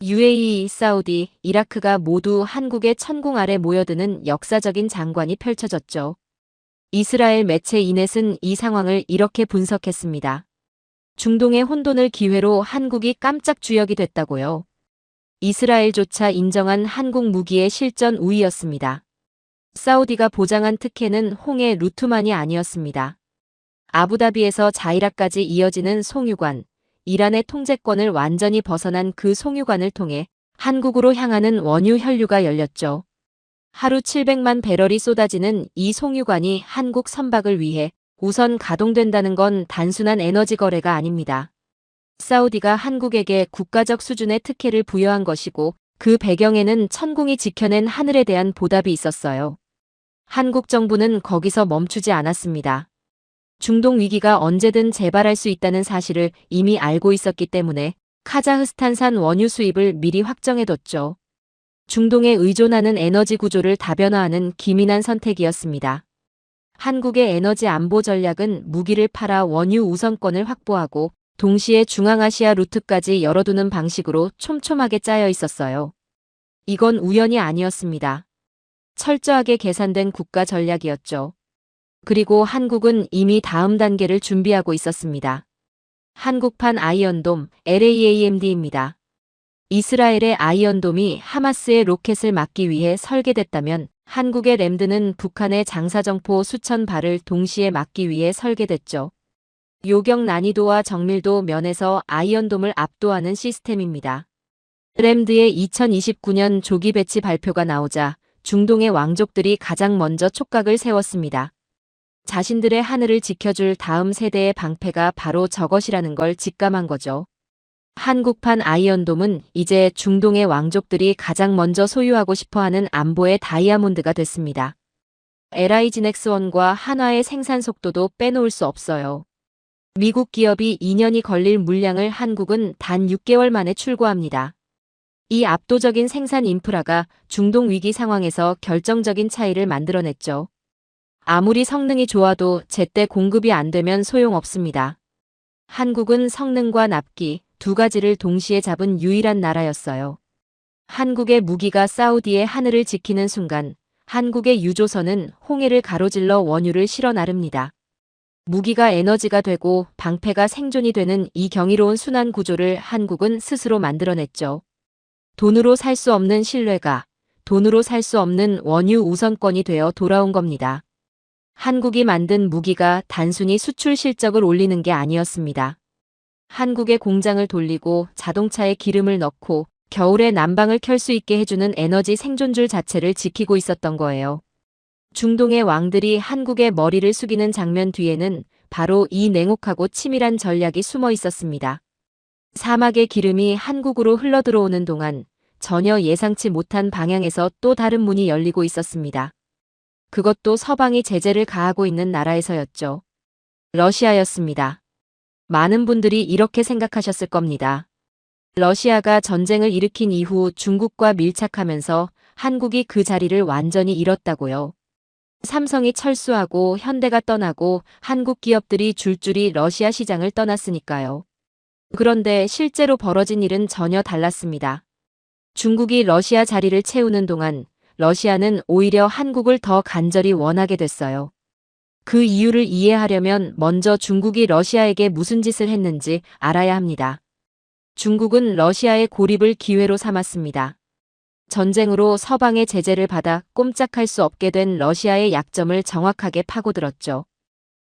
UAE, 사우디, 이라크가 모두 한국의 천궁 아래 모여드는 역사적인 장관이 펼쳐졌죠. 이스라엘 매체 이넷은 이 상황을 이렇게 분석했습니다. 중동의 혼돈을 기회로 한국이 깜짝 주역이 됐다고요. 이스라엘조차 인정한 한국 무기의 실전 우위였습니다. 사우디가 보장한 특혜는 홍해 루트만이 아니었습니다. 아부다비에서 자이라까지 이어지는 송유관, 이란의 통제권을 완전히 벗어난 그 송유관을 통해 한국으로 향하는 원유 혈류가 열렸죠. 하루 700만 배럴이 쏟아지는 이 송유관이 한국 선박을 위해 우선 가동된다는 건 단순한 에너지 거래가 아닙니다. 사우디가 한국에게 국가적 수준의 특혜를 부여한 것이고 그 배경에는 천공이 지켜낸 하늘에 대한 보답이 있었어요. 한국 정부는 거기서 멈추지 않았습니다. 중동 위기가 언제든 재발할 수 있다는 사실을 이미 알고 있었기 때문에 카자흐스탄산 원유 수입을 미리 확정해뒀죠. 중동에 의존하는 에너지 구조를 다변화하는 기민한 선택이었습니다. 한국의 에너지 안보 전략은 무기를 팔아 원유 우선권을 확보하고 동시에 중앙아시아 루트까지 열어두는 방식으로 촘촘하게 짜여 있었어요. 이건 우연이 아니었습니다. 철저하게 계산된 국가 전략이었죠. 그리고 한국은 이미 다음 단계를 준비하고 있었습니다. 한국판 아이언돔 LAAMD입니다. 이스라엘의 아이언돔이 하마스의 로켓을 막기 위해 설계됐다면 한국의 램드는 북한의 장사정포 수천 발을 동시에 막기 위해 설계됐죠. 요격 난이도와 정밀도 면에서 아이언돔을 압도하는 시스템입니다. 램드의 2029년 조기 배치 발표가 나오자 중동의 왕족들이 가장 먼저 촉각을 세웠습니다. 자신들의 하늘을 지켜줄 다음 세대의 방패가 바로 저것이라는 걸 직감한 거죠. 한국판 아이언돔은 이제 중동의 왕족들이 가장 먼저 소유하고 싶어하는 안보의 다이아몬드가 됐습니다. LIG넥스원과 한화의 생산 속도도 빼놓을 수 없어요. 미국 기업이 2년이 걸릴 물량을 한국은 단 6개월 만에 출고합니다. 이 압도적인 생산 인프라가 중동 위기 상황에서 결정적인 차이를 만들어냈죠. 아무리 성능이 좋아도 제때 공급이 안 되면 소용없습니다. 한국은 성능과 납기 두 가지를 동시에 잡은 유일한 나라였어요. 한국의 무기가 사우디의 하늘을 지키는 순간 한국의 유조선은 홍해를 가로질러 원유를 실어 나릅니다. 무기가 에너지가 되고 방패가 생존이 되는 이 경이로운 순환 구조를 한국은 스스로 만들어냈죠. 돈으로 살 수 없는 신뢰가 돈으로 살 수 없는 원유 우선권이 되어 돌아온 겁니다. 한국이 만든 무기가 단순히 수출 실적을 올리는 게 아니었습니다. 한국의 공장을 돌리고 자동차에 기름을 넣고 겨울에 난방을 켤 수 있게 해주는 에너지 생존줄 자체를 지키고 있었던 거예요. 중동의 왕들이 한국의 머리를 숙이는 장면 뒤에는 바로 이 냉혹하고 치밀한 전략이 숨어 있었습니다. 사막의 기름이 한국으로 흘러들어오는 동안 전혀 예상치 못한 방향에서 또 다른 문이 열리고 있었습니다. 그것도 서방이 제재를 가하고 있는 나라에서였죠. 러시아였습니다. 많은 분들이 이렇게 생각하셨을 겁니다. 러시아가 전쟁을 일으킨 이후 중국과 밀착하면서 한국이 그 자리를 완전히 잃었다고요. 삼성이 철수하고 현대가 떠나고 한국 기업들이 줄줄이 러시아 시장을 떠났으니까요. 그런데 실제로 벌어진 일은 전혀 달랐습니다. 중국이 러시아 자리를 채우는 동안 러시아는 오히려 한국을 더 간절히 원하게 됐어요. 그 이유를 이해하려면 먼저 중국이 러시아에게 무슨 짓을 했는지 알아야 합니다. 중국은 러시아의 고립을 기회로 삼았습니다. 전쟁으로 서방의 제재를 받아 꼼짝할 수 없게 된 러시아의 약점을 정확하게 파고들었죠.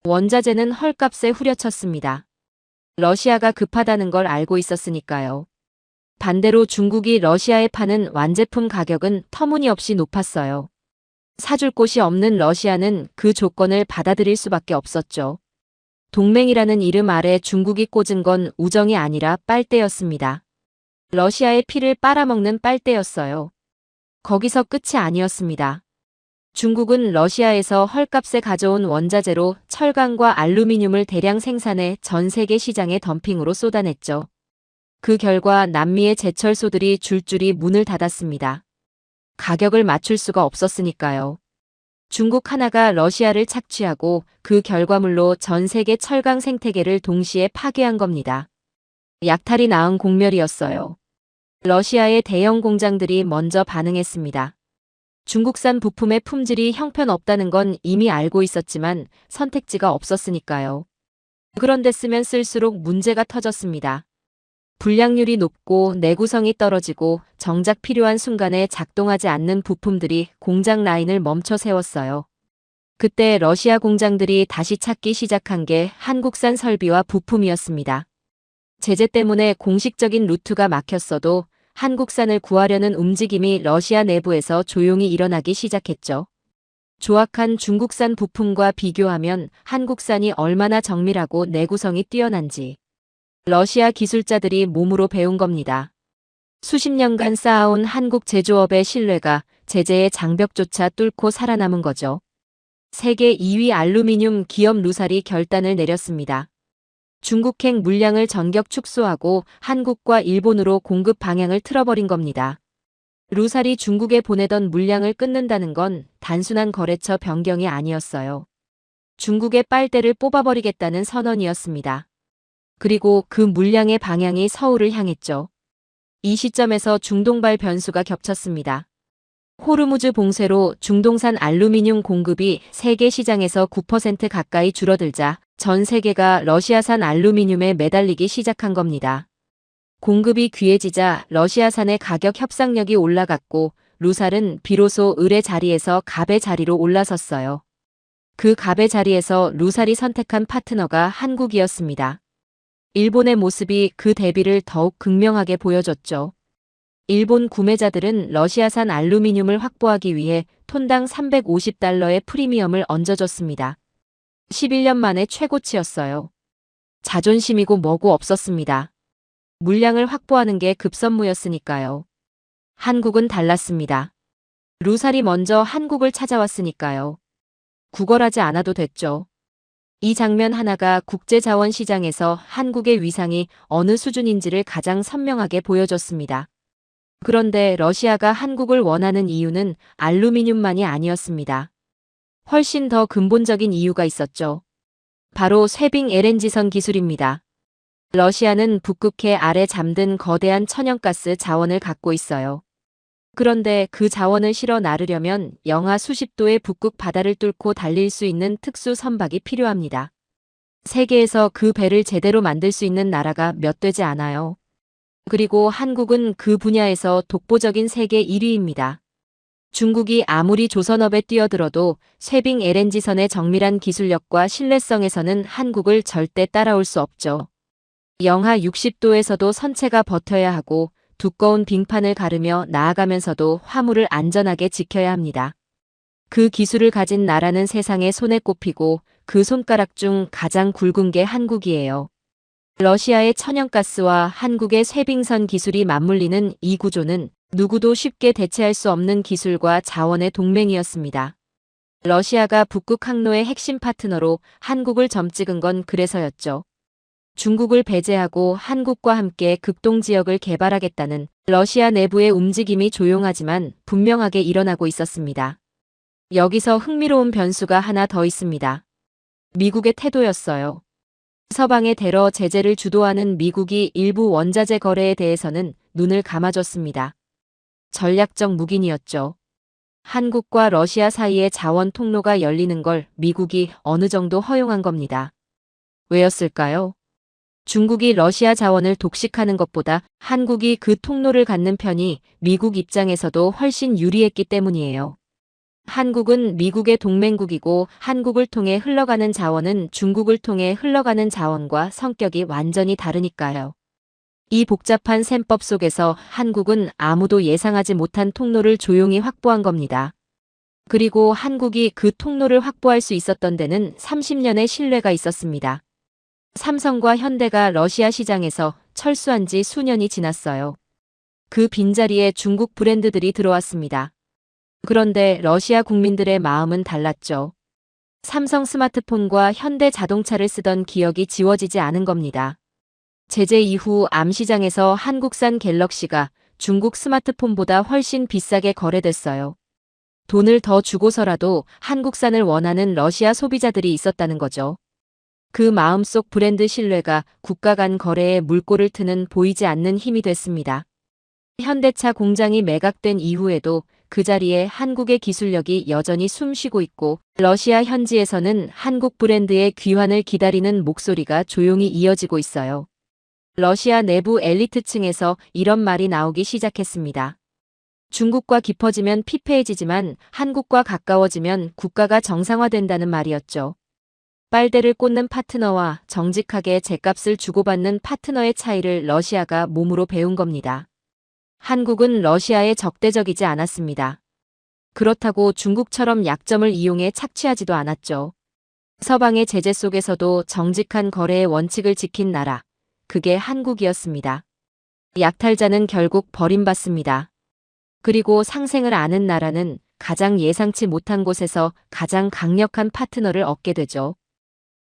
원자재는 헐값에 후려쳤습니다. 러시아가 급하다는 걸 알고 있었으니까요. 반대로 중국이 러시아에 파는 완제품 가격은 터무니없이 높았어요. 사줄 곳이 없는 러시아는 그 조건을 받아들일 수밖에 없었죠. 동맹이라는 이름 아래 중국이 꽂은 건 우정이 아니라 빨대였습니다. 러시아의 피를 빨아먹는 빨대였어요. 거기서 끝이 아니었습니다. 중국은 러시아에서 헐값에 가져온 원자재로 철강과 알루미늄을 대량 생산해 전 세계 시장에 덤핑으로 쏟아냈죠. 그 결과 남미의 제철소들이 줄줄이 문을 닫았습니다. 가격을 맞출 수가 없었으니까요. 중국 하나가 러시아를 착취하고 그 결과물로 전 세계 철강 생태계를 동시에 파괴한 겁니다. 약탈이 낳은 공멸이었어요. 러시아의 대형 공장들이 먼저 반응했습니다. 중국산 부품의 품질이 형편없다는 건 이미 알고 있었지만 선택지가 없었으니까요. 그런데 쓰면 쓸수록 문제가 터졌습니다. 불량률이 높고 내구성이 떨어지고 정작 필요한 순간에 작동하지 않는 부품들이 공장 라인을 멈춰 세웠어요. 그때 러시아 공장들이 다시 찾기 시작한 게 한국산 설비와 부품이었습니다. 제재 때문에 공식적인 루트가 막혔어도 한국산을 구하려는 움직임이 러시아 내부에서 조용히 일어나기 시작했죠. 조악한 중국산 부품과 비교하면 한국산이 얼마나 정밀하고 내구성이 뛰어난지 러시아 기술자들이 몸으로 배운 겁니다. 수십 년간 쌓아온 한국 제조업의 신뢰가 제재의 장벽조차 뚫고 살아남은 거죠. 세계 2위 알루미늄 기업 루살이 결단을 내렸습니다. 중국행 물량을 전격 축소하고 한국과 일본으로 공급 방향을 틀어버린 겁니다. 루살이 중국에 보내던 물량을 끊는다는 건 단순한 거래처 변경이 아니었어요. 중국의 빨대를 뽑아버리겠다는 선언이었습니다. 그리고 그 물량의 방향이 서울을 향했죠. 이 시점에서 중동발 변수가 겹쳤습니다. 호르무즈 봉쇄로 중동산 알루미늄 공급이 세계 시장에서 9% 가까이 줄어들자 전 세계가 러시아산 알루미늄에 매달리기 시작한 겁니다. 공급이 귀해지자 러시아산의 가격 협상력이 올라갔고 루살은 비로소 을의 자리에서 갑의 자리로 올라섰어요. 그 갑의 자리에서 루살이 선택한 파트너가 한국이었습니다. 일본의 모습이 그 대비를 더욱 극명하게 보여줬죠. 일본 구매자들은 러시아산 알루미늄을 확보하기 위해 톤당 350달러의 프리미엄을 얹어줬습니다. 11년 만에 최고치였어요. 자존심이고 뭐고 없었습니다. 물량을 확보하는 게 급선무였으니까요. 한국은 달랐습니다. 루살이 먼저 한국을 찾아왔으니까요. 구걸하지 않아도 됐죠. 이 장면 하나가 국제자원시장에서 한국의 위상이 어느 수준인지를 가장 선명하게 보여줬습니다. 그런데 러시아가 한국을 원하는 이유는 알루미늄만이 아니었습니다. 훨씬 더 근본적인 이유가 있었죠. 바로 쇠빙 LNG선 기술입니다. 러시아는 북극해 아래 잠든 거대한 천연가스 자원을 갖고 있어요. 그런데 그 자원을 실어 나르려면 영하 수십 도의 북극 바다를 뚫고 달릴 수 있는 특수 선박이 필요합니다. 세계에서 그 배를 제대로 만들 수 있는 나라가 몇 되지 않아요. 그리고 한국은 그 분야에서 독보적인 세계 1위입니다. 중국이 아무리 조선업에 뛰어들어도 쇠빙 LNG선의 정밀한 기술력과 신뢰성에서는 한국을 절대 따라올 수 없죠. 영하 60도에서도 선체가 버텨야 하고 두꺼운 빙판을 가르며 나아가면서도 화물을 안전하게 지켜야 합니다. 그 기술을 가진 나라는 세상에 손에 꼽히고 그 손가락 중 가장 굵은 게 한국이에요. 러시아의 천연가스와 한국의 쇠빙선 기술이 맞물리는 이 구조는 누구도 쉽게 대체할 수 없는 기술과 자원의 동맹이었습니다. 러시아가 북극 항로의 핵심 파트너로 한국을 점찍은 건 그래서였죠. 중국을 배제하고 한국과 함께 극동 지역을 개발하겠다는 러시아 내부의 움직임이 조용하지만 분명하게 일어나고 있었습니다. 여기서 흥미로운 변수가 하나 더 있습니다. 미국의 태도였어요. 서방의 테러 제재를 주도하는 미국이 일부 원자재 거래에 대해서는 눈을 감아줬습니다. 전략적 묵인이었죠. 한국과 러시아 사이의 자원 통로가 열리는 걸 미국이 어느 정도 허용한 겁니다. 왜였을까요? 중국이 러시아 자원을 독식하는 것보다 한국이 그 통로를 갖는 편이 미국 입장에서도 훨씬 유리했기 때문이에요. 한국은 미국의 동맹국이고 한국을 통해 흘러가는 자원은 중국을 통해 흘러가는 자원과 성격이 완전히 다르니까요. 이 복잡한 셈법 속에서 한국은 아무도 예상하지 못한 통로를 조용히 확보한 겁니다. 그리고 한국이 그 통로를 확보할 수 있었던 데는 30년의 신뢰가 있었습니다. 삼성과 현대가 러시아 시장에서 철수한 지 수년이 지났어요. 그 빈자리에 중국 브랜드들이 들어왔습니다. 그런데 러시아 국민들의 마음은 달랐죠. 삼성 스마트폰과 현대 자동차를 쓰던 기억이 지워지지 않은 겁니다. 제재 이후 암시장에서 한국산 갤럭시가 중국 스마트폰보다 훨씬 비싸게 거래됐어요. 돈을 더 주고서라도 한국산을 원하는 러시아 소비자들이 있었다는 거죠. 그 마음속 브랜드 신뢰가 국가 간 거래에 물꼬를 트는 보이지 않는 힘이 됐습니다. 현대차 공장이 매각된 이후에도 그 자리에 한국의 기술력이 여전히 숨쉬고 있고 러시아 현지에서는 한국 브랜드의 귀환을 기다리는 목소리가 조용히 이어지고 있어요. 러시아 내부 엘리트층에서 이런 말이 나오기 시작했습니다. 중국과 깊어지면 피폐해지지만 한국과 가까워지면 국가가 정상화된다는 말이었죠. 빨대를 꽂는 파트너와 정직하게 죗값을 주고받는 파트너의 차이를 러시아가 몸으로 배운 겁니다. 한국은 러시아에 적대적이지 않았습니다. 그렇다고 중국처럼 약점을 이용해 착취하지도 않았죠. 서방의 제재 속에서도 정직한 거래의 원칙을 지킨 나라, 그게 한국이었습니다. 약탈자는 결국 버림받습니다. 그리고 상생을 아는 나라는 가장 예상치 못한 곳에서 가장 강력한 파트너를 얻게 되죠.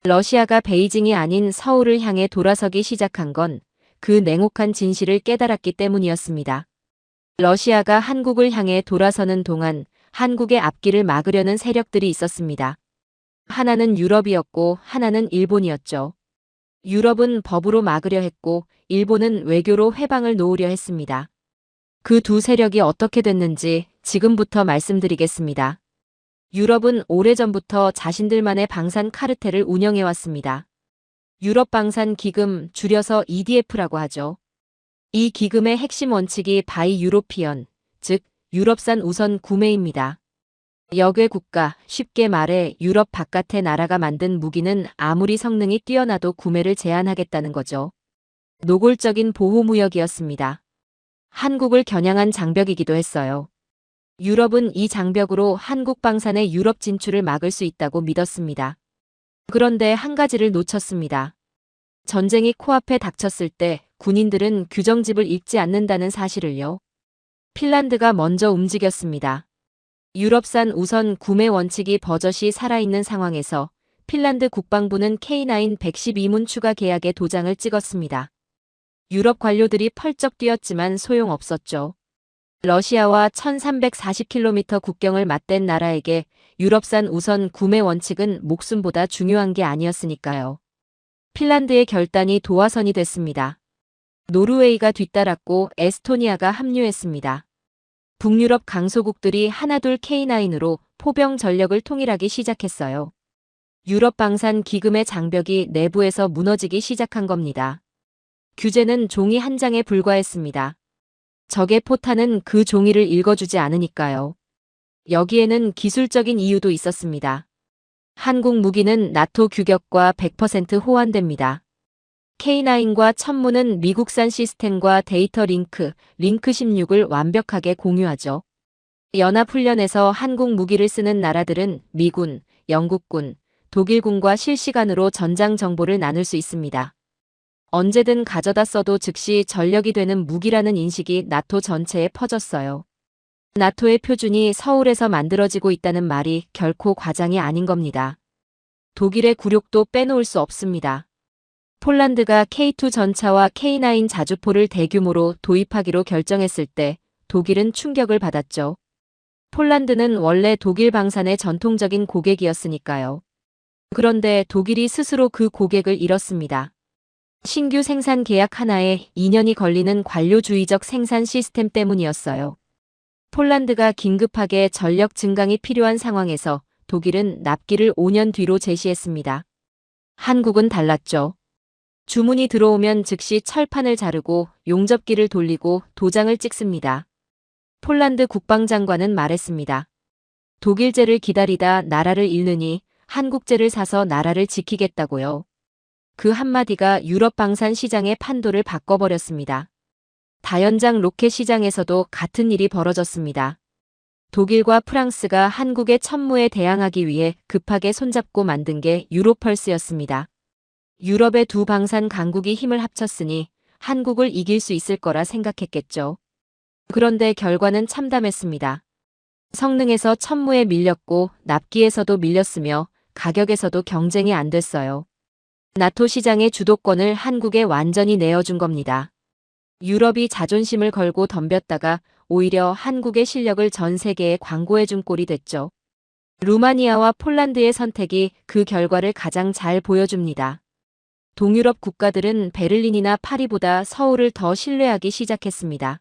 러시아가 베이징이 아닌 서울을 향해 돌아서기 시작한 건 그 냉혹한 진실을 깨달았기 때문이었습니다. 러시아가 한국을 향해 돌아서는 동안 한국의 앞길을 막으려는 세력들이 있었습니다. 하나는 유럽이었고 하나는 일본이었죠. 유럽은 법으로 막으려 했고 일본은 외교로 회방을 놓으려 했습니다. 그 두 세력이 어떻게 됐는지 지금부터 말씀드리겠습니다. 유럽은 오래전부터 자신들만의 방산 카르텔을 운영해왔습니다. 유럽 방산 기금, 줄여서 EDF라고 하죠. 이 기금의 핵심 원칙이 바이 유로피언, 즉 유럽산 우선 구매입니다. 역외 국가, 쉽게 말해 유럽 바깥의 나라가 만든 무기는 아무리 성능이 뛰어나도 구매를 제한하겠다는 거죠. 노골적인 보호무역이었습니다. 한국을 겨냥한 장벽이기도 했어요. 유럽은 이 장벽으로 한국 방산의 유럽 진출을 막을 수 있다고 믿었습니다. 그런데 한 가지를 놓쳤습니다. 전쟁이 코앞에 닥쳤을 때 군인들은 규정집을 읽지 않는다는 사실을요. 핀란드가 먼저 움직였습니다. 유럽산 우선 구매 원칙이 버젓이 살아있는 상황에서 핀란드 국방부는 K9 112문 추가 계약에 도장을 찍었습니다. 유럽 관료들이 펄쩍 뛰었지만 소용없었죠. 러시아와 1340km 국경을 맞댄 나라에게 유럽산 우선 구매 원칙은 목숨보다 중요한 게 아니었으니까요. 핀란드의 결단이 도화선이 됐습니다. 노르웨이가 뒤따랐고 에스토니아가 합류했습니다. 북유럽 강소국들이 하나둘 K9으로 포병 전력을 통일하기 시작했어요. 유럽 방산 기금의 장벽이 내부에서 무너지기 시작한 겁니다. 규제는 종이 한 장에 불과했습니다. 적의 포탄은 그 종이를 읽어주지 않으니까요. 여기에는 기술적인 이유도 있었습니다. 한국 무기는 나토 규격과 100% 호환됩니다. K9과 천문은 미국산 시스템과 데이터 링크 16을 완벽하게 공유하죠. 연합훈련에서 한국 무기를 쓰는 나라들은 미군, 영국군, 독일군과 실시간으로 전장 정보를 나눌 수 있습니다. 언제든 가져다 써도 즉시 전력이 되는 무기라는 인식이 나토 전체에 퍼졌어요. 나토의 표준이 서울에서 만들어지고 있다는 말이 결코 과장이 아닌 겁니다. 독일의 굴욕도 빼놓을 수 없습니다. 폴란드가 K2 전차와 K9 자주포를 대규모로 도입하기로 결정했을 때 독일은 충격을 받았죠. 폴란드는 원래 독일 방산의 전통적인 고객이었으니까요. 그런데 독일이 스스로 그 고객을 잃었습니다. 신규 생산 계약 하나에 2년이 걸리는 관료주의적 생산 시스템 때문이었어요. 폴란드가 긴급하게 전력 증강이 필요한 상황에서 독일은 납기를 5년 뒤로 제시했습니다. 한국은 달랐죠. 주문이 들어오면 즉시 철판을 자르고 용접기를 돌리고 도장을 찍습니다. 폴란드 국방장관은 말했습니다. 독일제를 기다리다 나라를 잃느니 한국제를 사서 나라를 지키겠다고요. 그 한마디가 유럽 방산 시장의 판도를 바꿔버렸습니다. 다연장 로켓 시장에서도 같은 일이 벌어졌습니다. 독일과 프랑스가 한국의 천무에 대항하기 위해 급하게 손잡고 만든 게 유로펄스였습니다. 유럽의 두 방산 강국이 힘을 합쳤으니 한국을 이길 수 있을 거라 생각했겠죠. 그런데 결과는 참담했습니다. 성능에서 천무에 밀렸고 납기에서도 밀렸으며 가격에서도 경쟁이 안 됐어요. 나토 시장의 주도권을 한국에 완전히 내어준 겁니다. 유럽이 자존심을 걸고 덤볐다가 오히려 한국의 실력을 전 세계에 광고해준 꼴이 됐죠. 루마니아와 폴란드의 선택이 그 결과를 가장 잘 보여줍니다. 동유럽 국가들은 베를린이나 파리보다 서울을 더 신뢰하기 시작했습니다.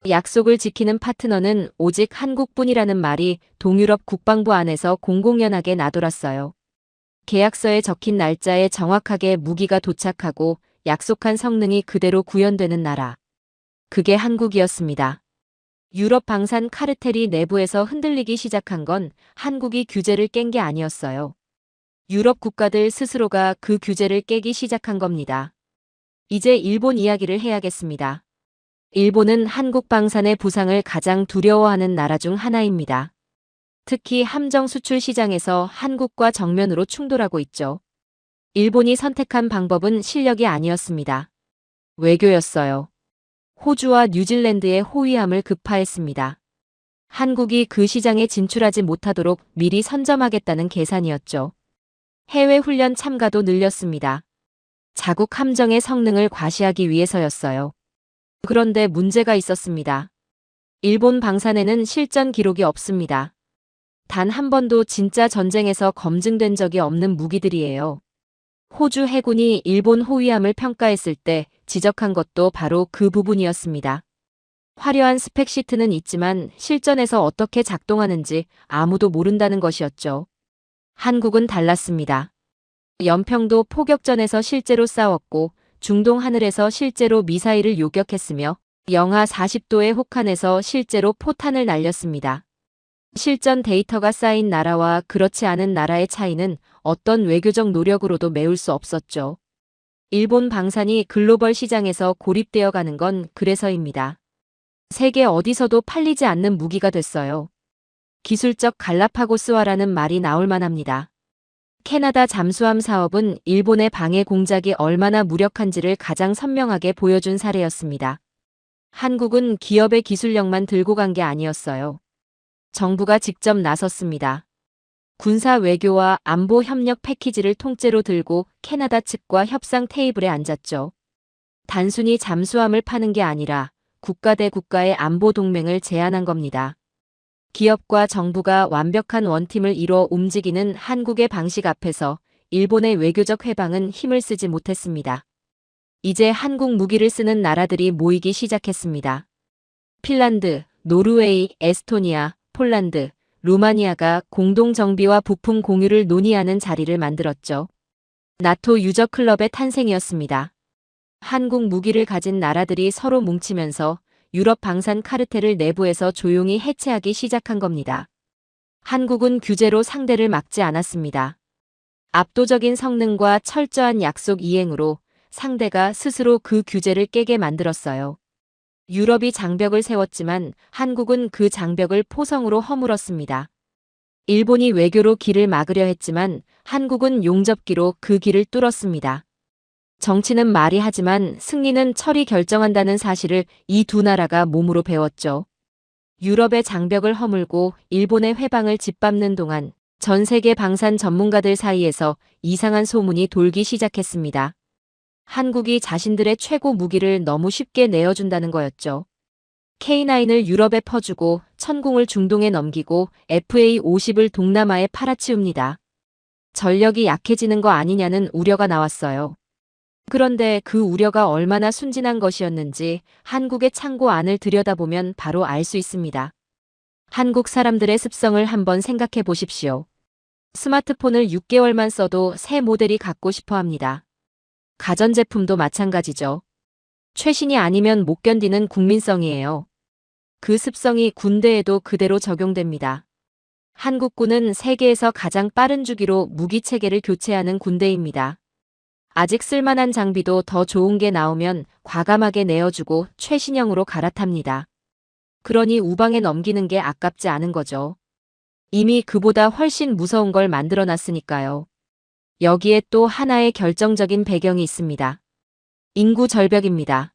약속을 지키는 파트너는 오직 한국뿐이라는 말이 동유럽 국방부 안에서 공공연하게 나돌았어요. 계약서에 적힌 날짜에 정확하게 무기가 도착하고 약속한 성능이 그대로 구현되는 나라. 그게 한국이었습니다. 유럽 방산 카르텔이 내부에서 흔들리기 시작한 건 한국이 규제를 깬 게 아니었어요. 유럽 국가들 스스로가 그 규제를 깨기 시작한 겁니다. 이제 일본 이야기를 해야겠습니다. 일본은 한국 방산의 부상을 가장 두려워하는 나라 중 하나입니다. 특히 함정 수출 시장에서 한국과 정면으로 충돌하고 있죠. 일본이 선택한 방법은 실력이 아니었습니다. 외교였어요. 호주와 뉴질랜드의 호위함을 급파했습니다. 한국이 그 시장에 진출하지 못하도록 미리 선점하겠다는 계산이었죠. 해외 훈련 참가도 늘렸습니다. 자국 함정의 성능을 과시하기 위해서였어요. 그런데 문제가 있었습니다. 일본 방산에는 실전 기록이 없습니다. 단 한 번도 진짜 전쟁에서 검증된 적이 없는 무기들이에요. 호주 해군이 일본 호위함을 평가했을 때 지적한 것도 바로 그 부분이었습니다. 화려한 스펙시트는 있지만 실전에서 어떻게 작동하는지 아무도 모른다는 것이었죠. 한국은 달랐습니다. 연평도 포격전에서 실제로 싸웠고 중동 하늘에서 실제로 미사일을 요격했으며 영하 40도의 혹한에서 실제로 포탄을 날렸습니다. 실전 데이터가 쌓인 나라와 그렇지 않은 나라의 차이는 어떤 외교적 노력으로도 메울 수 없었죠. 일본 방산이 글로벌 시장에서 고립되어 가는 건 그래서입니다. 세계 어디서도 팔리지 않는 무기가 됐어요. 기술적 갈라파고스화라는 말이 나올 만합니다. 캐나다 잠수함 사업은 일본의 방해 공작이 얼마나 무력한지를 가장 선명하게 보여준 사례였습니다. 한국은 기업의 기술력만 들고 간 게 아니었어요. 정부가 직접 나섰습니다. 군사 외교와 안보 협력 패키지를 통째로 들고 캐나다 측과 협상 테이블에 앉았죠. 단순히 잠수함을 파는 게 아니라 국가 대 국가의 안보 동맹을 제안한 겁니다. 기업과 정부가 완벽한 원팀을 이뤄 움직이는 한국의 방식 앞에서 일본의 외교적 회방은 힘을 쓰지 못했습니다. 이제 한국 무기를 쓰는 나라들이 모이기 시작했습니다. 핀란드, 노르웨이, 에스토니아, 폴란드, 루마니아가 공동 정비와 부품 공유를 논의하는 자리를 만들었죠. 나토 유저 클럽의 탄생이었습니다. 한국 무기를 가진 나라들이 서로 뭉치면서 유럽 방산 카르텔을 내부에서 조용히 해체하기 시작한 겁니다. 한국은 규제로 상대를 막지 않았습니다. 압도적인 성능과 철저한 약속 이행으로 상대가 스스로 그 규제를 깨게 만들었어요. 유럽이 장벽을 세웠지만 한국은 그 장벽을 포성으로 허물었습니다. 일본이 외교로 길을 막으려 했지만 한국은 용접기로 그 길을 뚫었습니다. 정치는 말이 하지만 승리는 철이 결정한다는 사실을 이 두 나라가 몸으로 배웠죠. 유럽의 장벽을 허물고 일본의 회방을 짓밟는 동안 전 세계 방산 전문가들 사이에서 이상한 소문이 돌기 시작했습니다. 한국이 자신들의 최고 무기를 너무 쉽게 내어준다는 거였죠. K9을 유럽에 퍼주고 천궁을 중동에 넘기고 FA-50을 동남아에 팔아치웁니다. 전력이 약해지는 거 아니냐는 우려가 나왔어요. 그런데 그 우려가 얼마나 순진한 것이었는지 한국의 창고 안을 들여다보면 바로 알 수 있습니다. 한국 사람들의 습성을 한번 생각해 보십시오. 스마트폰을 6개월만 써도 새 모델이 갖고 싶어 합니다. 가전제품도 마찬가지죠. 최신이 아니면 못 견디는 국민성이에요. 그 습성이 군대에도 그대로 적용됩니다. 한국군은 세계에서 가장 빠른 주기로 무기 체계를 교체하는 군대입니다. 아직 쓸만한 장비도 더 좋은 게 나오면 과감하게 내어주고 최신형으로 갈아탑니다. 그러니 우방에 넘기는 게 아깝지 않은 거죠. 이미 그보다 훨씬 무서운 걸 만들어놨으니까요. 여기에 또 하나의 결정적인 배경이 있습니다. 인구 절벽입니다.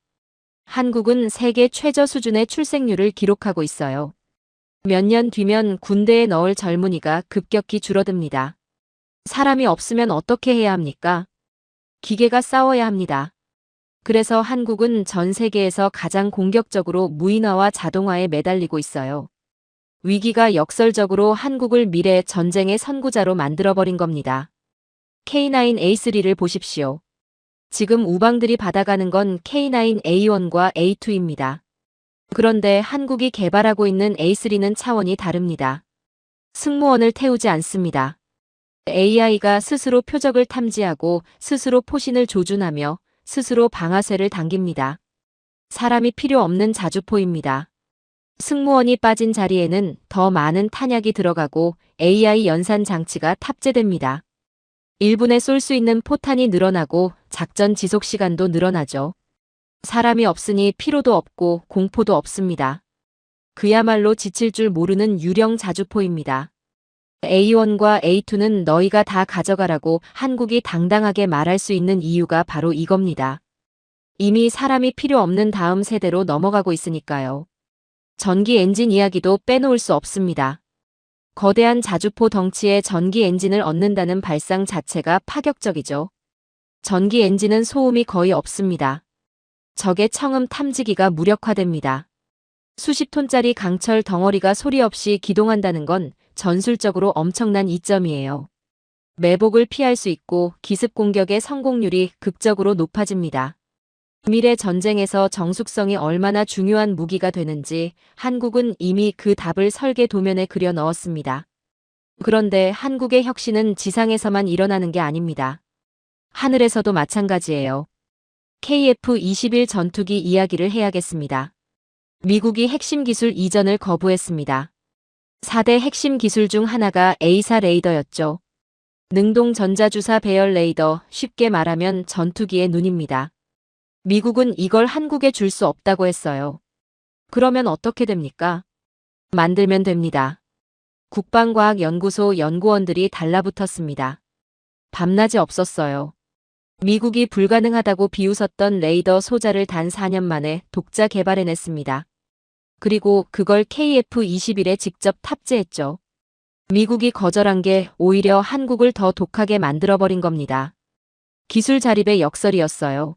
한국은 세계 최저 수준의 출생률을 기록하고 있어요. 몇 년 뒤면 군대에 넣을 젊은이가 급격히 줄어듭니다. 사람이 없으면 어떻게 해야 합니까? 기계가 싸워야 합니다. 그래서 한국은 전 세계에서 가장 공격적으로 무인화와 자동화에 매달리고 있어요. 위기가 역설적으로 한국을 미래 전쟁의 선구자로 만들어버린 겁니다. K9A3를 보십시오. 지금 우방들이 받아가는 건 K9A1과 A2입니다. 그런데 한국이 개발하고 있는 A3는 차원이 다릅니다. 승무원을 태우지 않습니다. AI가 스스로 표적을 탐지하고 스스로 포신을 조준하며 스스로 방아쇠를 당깁니다. 사람이 필요 없는 자주포입니다. 승무원이 빠진 자리에는 더 많은 탄약이 들어가고 AI 연산 장치가 탑재됩니다. 1분에 쏠 수 있는 포탄이 늘어나고 작전 지속 시간도 늘어나죠. 사람이 없으니 피로도 없고 공포도 없습니다. 그야말로 지칠 줄 모르는 유령 자주포입니다. A1과 A2는 너희가 다 가져가라고 한국이 당당하게 말할 수 있는 이유가 바로 이겁니다. 이미 사람이 필요 없는 다음 세대로 넘어가고 있으니까요. 전기 엔진 이야기도 빼놓을 수 없습니다. 거대한 자주포 덩치에 전기 엔진을 얻는다는 발상 자체가 파격적이죠. 전기 엔진은 소음이 거의 없습니다. 적의 청음 탐지기가 무력화됩니다. 수십 톤짜리 강철 덩어리가 소리 없이 기동한다는 건 전술적으로 엄청난 이점이에요. 매복을 피할 수 있고 기습 공격의 성공률이 극적으로 높아집니다. 미래 전쟁에서 정숙성이 얼마나 중요한 무기가 되는지 한국은 이미 그 답을 설계 도면에 그려 넣었습니다. 그런데 한국의 혁신은 지상에서만 일어나는 게 아닙니다. 하늘에서도 마찬가지예요. KF-21 전투기 이야기를 해야겠습니다. 미국이 핵심 기술 이전을 거부했습니다. 4대 핵심 기술 중 하나가 A사 레이더였죠. 능동 전자주사 배열 레이더, 쉽게 말하면 전투기의 눈입니다. 미국은 이걸 한국에 줄 수 없다고 했어요. 그러면 어떻게 됩니까? 만들면 됩니다. 국방과학연구소 연구원들이 달라붙었습니다. 밤낮이 없었어요. 미국이 불가능하다고 비웃었던 레이더 소자를 단 4년 만에 독자 개발해냈습니다. 그리고 그걸 KF-21에 직접 탑재했죠. 미국이 거절한 게 오히려 한국을 더 독하게 만들어버린 겁니다. 기술 자립의 역설이었어요.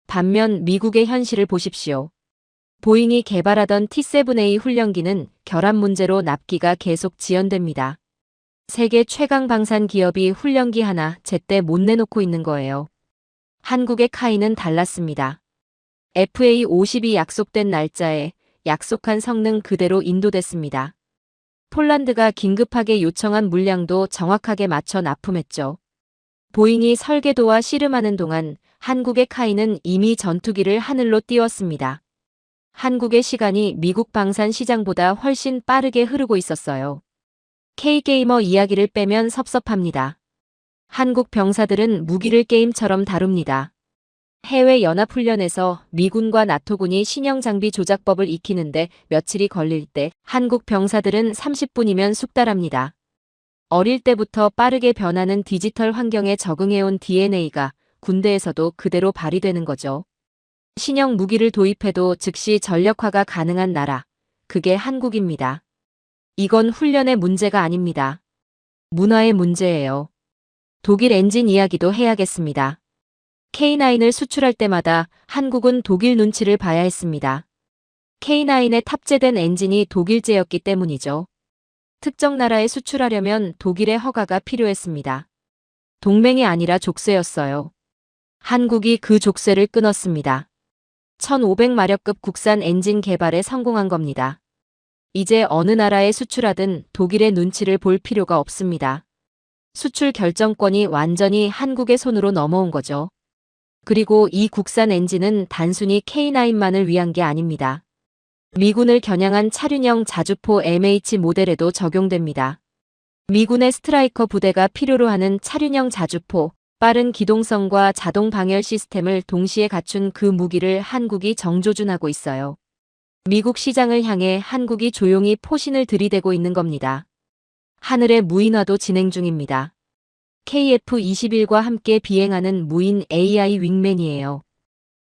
반면 미국의 현실을 보십시오. 보잉이 개발하던 T-7A 훈련기는 결함 문제로 납기가 계속 지연됩니다. 세계 최강 방산 기업이 훈련기 하나 제때 못 내놓고 있는 거예요. 한국의 카이는 달랐습니다. FA-50이 약속된 날짜에 약속한 성능 그대로 인도됐습니다. 폴란드가 긴급하게 요청한 물량도 정확하게 맞춰 납품했죠. 보잉이 설계도와 씨름하는 동안 한국의 카이는 이미 전투기를 하늘로 띄웠습니다. 한국의 시간이 미국 방산 시장보다 훨씬 빠르게 흐르고 있었어요. K게이머 이야기를 빼면 섭섭합니다. 한국 병사들은 무기를 게임처럼 다룹니다. 해외 연합훈련에서 미군과 나토군이 신형 장비 조작법을 익히는데 며칠이 걸릴 때 한국 병사들은 30분이면 숙달합니다. 어릴 때부터 빠르게 변하는 디지털 환경에 적응해온 DNA가 군대에서도 그대로 발휘되는 거죠. 신형 무기를 도입해도 즉시 전력화가 가능한 나라, 그게 한국입니다. 이건 훈련의 문제가 아닙니다. 문화의 문제예요. 독일 엔진 이야기도 해야겠습니다. K9을 수출할 때마다 한국은 독일 눈치를 봐야 했습니다. K9에 탑재된 엔진이 독일제였기 때문이죠. 특정 나라에 수출하려면 독일의 허가가 필요했습니다. 동맹이 아니라 족쇄였어요. 한국이 그 족쇄를 끊었습니다. 1500마력급 국산 엔진 개발에 성공한 겁니다. 이제 어느 나라에 수출하든 독일의 눈치를 볼 필요가 없습니다. 수출 결정권이 완전히 한국의 손으로 넘어온 거죠. 그리고 이 국산 엔진은 단순히 K9만을 위한 게 아닙니다. 미군을 겨냥한 차륜형 자주포 MH 모델에도 적용됩니다. 미군의 스트라이커 부대가 필요로 하는 차륜형 자주포, 빠른 기동성과 자동 방열 시스템을 동시에 갖춘 그 무기를 한국이 정조준하고 있어요. 미국 시장을 향해 한국이 조용히 포신을 들이대고 있는 겁니다. 하늘의 무인화도 진행 중입니다. KF-21과 함께 비행하는 무인 AI 윙맨이에요.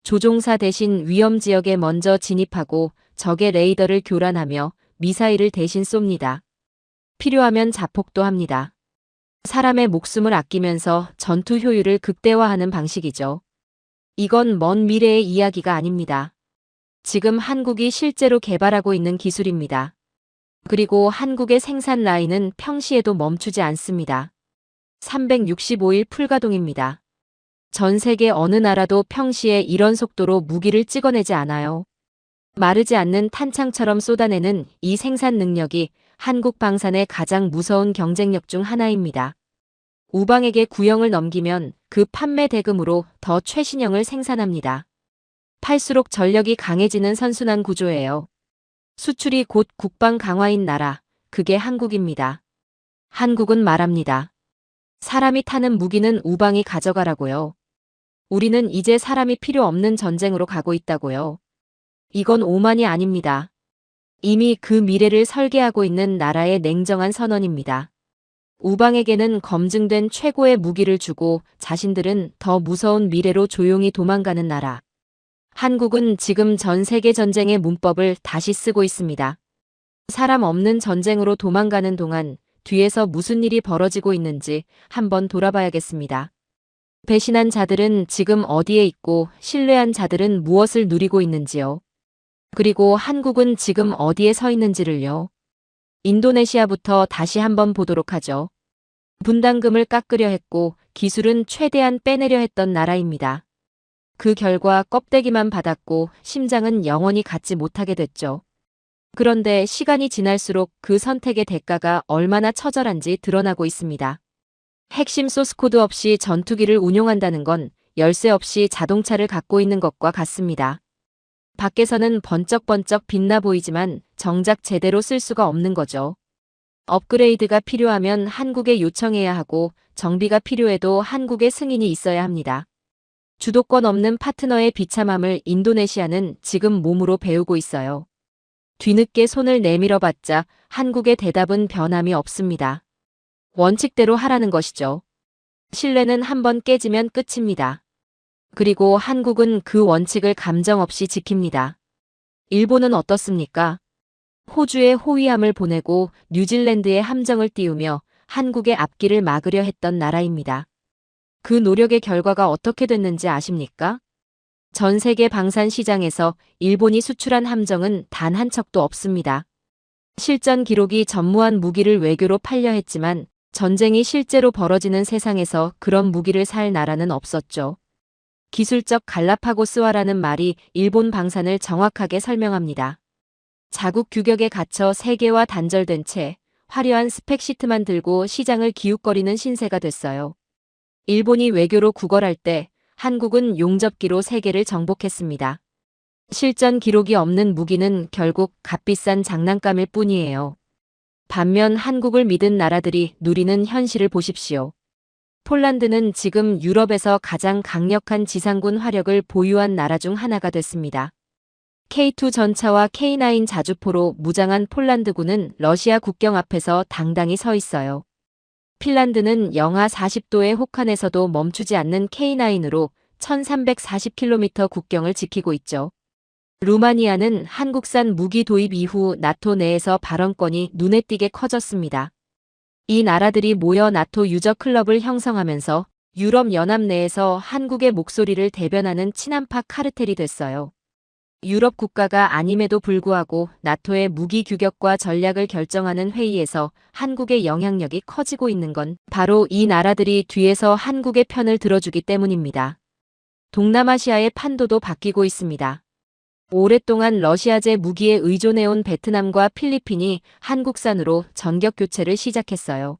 조종사 대신 위험 지역에 먼저 진입하고 적의 레이더를 교란하며 미사일을 대신 쏩니다. 필요하면 자폭도 합니다. 사람의 목숨을 아끼면서 전투 효율을 극대화하는 방식이죠. 이건 먼 미래의 이야기가 아닙니다. 지금 한국이 실제로 개발하고 있는 기술입니다. 그리고 한국의 생산 라인은 평시에도 멈추지 않습니다. 365일 풀가동입니다. 전 세계 어느 나라도 평시에 이런 속도로 무기를 찍어내지 않아요. 마르지 않는 탄창처럼 쏟아내는 이 생산 능력이 한국 방산의 가장 무서운 경쟁력 중 하나입니다. 우방에게 구형을 넘기면 그 판매 대금으로 더 최신형을 생산합니다. 팔수록 전력이 강해지는 선순환 구조예요. 수출이 곧 국방 강화인 나라, 그게 한국입니다. 한국은 말합니다. 사람이 타는 무기는 우방이 가져가라고요. 우리는 이제 사람이 필요 없는 전쟁으로 가고 있다고요. 이건 오만이 아닙니다. 이미 그 미래를 설계하고 있는 나라의 냉정한 선언입니다. 우방에게는 검증된 최고의 무기를 주고 자신들은 더 무서운 미래로 조용히 도망가는 나라. 한국은 지금 전 세계 전쟁의 문법을 다시 쓰고 있습니다. 사람 없는 전쟁으로 도망가는 동안 뒤에서 무슨 일이 벌어지고 있는지 한번 돌아봐야겠습니다. 배신한 자들은 지금 어디에 있고 신뢰한 자들은 무엇을 누리고 있는지요. 그리고 한국은 지금 어디에 서 있는지를요. 인도네시아부터 다시 한번 보도록 하죠. 분담금을 깎으려 했고 기술은 최대한 빼내려 했던 나라입니다. 그 결과 껍데기만 받았고 심장은 영원히 갖지 못하게 됐죠. 그런데 시간이 지날수록 그 선택의 대가가 얼마나 처절한지 드러나고 있습니다. 핵심 소스코드 없이 전투기를 운용한다는 건 열쇠 없이 자동차를 갖고 있는 것과 같습니다. 밖에서는 번쩍번쩍 빛나 보이지만 정작 제대로 쓸 수가 없는 거죠. 업그레이드가 필요하면 한국에 요청해야 하고 정비가 필요해도 한국의 승인이 있어야 합니다. 주도권 없는 파트너의 비참함을 인도네시아는 지금 몸으로 배우고 있어요. 뒤늦게 손을 내밀어봤자 한국의 대답은 변함이 없습니다. 원칙대로 하라는 것이죠. 신뢰는 한번 깨지면 끝입니다. 그리고 한국은 그 원칙을 감정 없이 지킵니다. 일본은 어떻습니까? 호주에 호위함을 보내고 뉴질랜드에 함정을 띄우며 한국의 앞길을 막으려 했던 나라입니다. 그 노력의 결과가 어떻게 됐는지 아십니까? 전 세계 방산 시장에서 일본이 수출한 함정은 단 한 척도 없습니다. 실전 기록이 전무한 무기를 외교로 팔려 했지만 전쟁이 실제로 벌어지는 세상에서 그런 무기를 살 나라는 없었죠. 기술적 갈라파고스화라는 말이 일본 방산을 정확하게 설명합니다. 자국 규격에 갇혀 세계와 단절된 채 화려한 스펙시트만 들고 시장을 기웃거리는 신세가 됐어요. 일본이 외교로 구걸할 때 한국은 용접기로 세계를 정복했습니다. 실전 기록이 없는 무기는 결국 값비싼 장난감일 뿐이에요. 반면 한국을 믿은 나라들이 누리는 현실을 보십시오. 폴란드는 지금 유럽에서 가장 강력한 지상군 화력을 보유한 나라 중 하나가 됐습니다. K2 전차와 K9 자주포로 무장한 폴란드군은 러시아 국경 앞에서 당당히 서 있어요. 핀란드는 영하 40도의 혹한에서도 멈추지 않는 K9으로 1340km 국경을 지키고 있죠. 루마니아는 한국산 무기 도입 이후 나토 내에서 발언권이 눈에 띄게 커졌습니다. 이 나라들이 모여 나토 유저 클럽을 형성하면서 유럽연합 내에서 한국의 목소리를 대변하는 친한파 카르텔이 됐어요. 유럽 국가가 아님에도 불구하고 나토의 무기 규격과 전략을 결정하는 회의에서 한국의 영향력이 커지고 있는 건 바로 이 나라들이 뒤에서 한국의 편을 들어주기 때문입니다. 동남아시아의 판도도 바뀌고 있습니다. 오랫동안 러시아제 무기에 의존해온 베트남과 필리핀이 한국산으로 전격 교체를 시작했어요.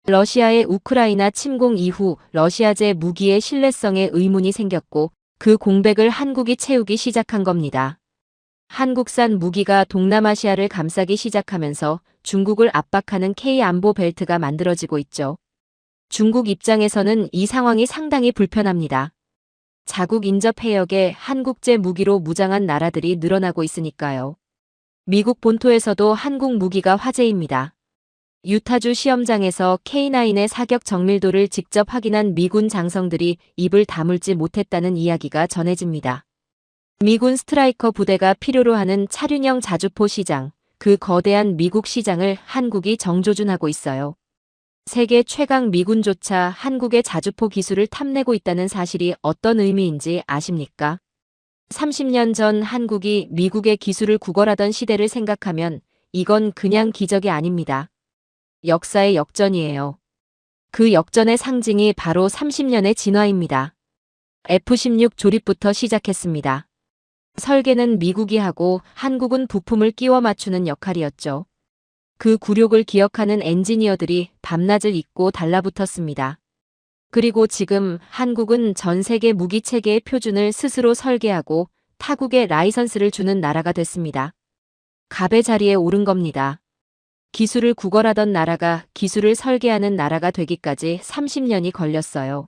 러시아의 우크라이나 침공 이후 러시아제 무기의 신뢰성에 의문이 생겼고 그 공백을 한국이 채우기 시작한 겁니다. 한국산 무기가 동남아시아를 감싸기 시작하면서 중국을 압박하는 K-안보 벨트가 만들어지고 있죠. 중국 입장에서는 이 상황이 상당히 불편합니다. 자국 인접 해역에 한국제 무기로 무장한 나라들이 늘어나고 있으니까요. 미국 본토에서도 한국 무기가 화제입니다. 유타주 시험장에서 K9의 사격 정밀도를 직접 확인한 미군 장성들이 입을 다물지 못했다는 이야기가 전해집니다. 미군 스트라이커 부대가 필요로 하는 차륜형 자주포 시장, 그 거대한 미국 시장을 한국이 정조준하고 있어요. 세계 최강 미군조차 한국의 자주포 기술을 탐내고 있다는 사실이 어떤 의미인지 아십니까? 30년 전 한국이 미국의 기술을 구걸하던 시대를 생각하면 이건 그냥 기적이 아닙니다. 역사의 역전이에요. 그 역전의 상징이 바로 30년의 진화입니다. F-16 조립부터 시작했습니다. 설계는 미국이 하고 한국은 부품을 끼워 맞추는 역할이었죠. 그 굴욕을 기억하는 엔지니어들이 밤낮을 잊고 달라붙었습니다. 그리고 지금 한국은 전 세계 무기 체계의 표준을 스스로 설계하고 타국에 라이선스를 주는 나라가 됐습니다. 갑의 자리에 오른 겁니다. 기술을 구걸하던 나라가 기술을 설계하는 나라가 되기까지 30년이 걸렸어요.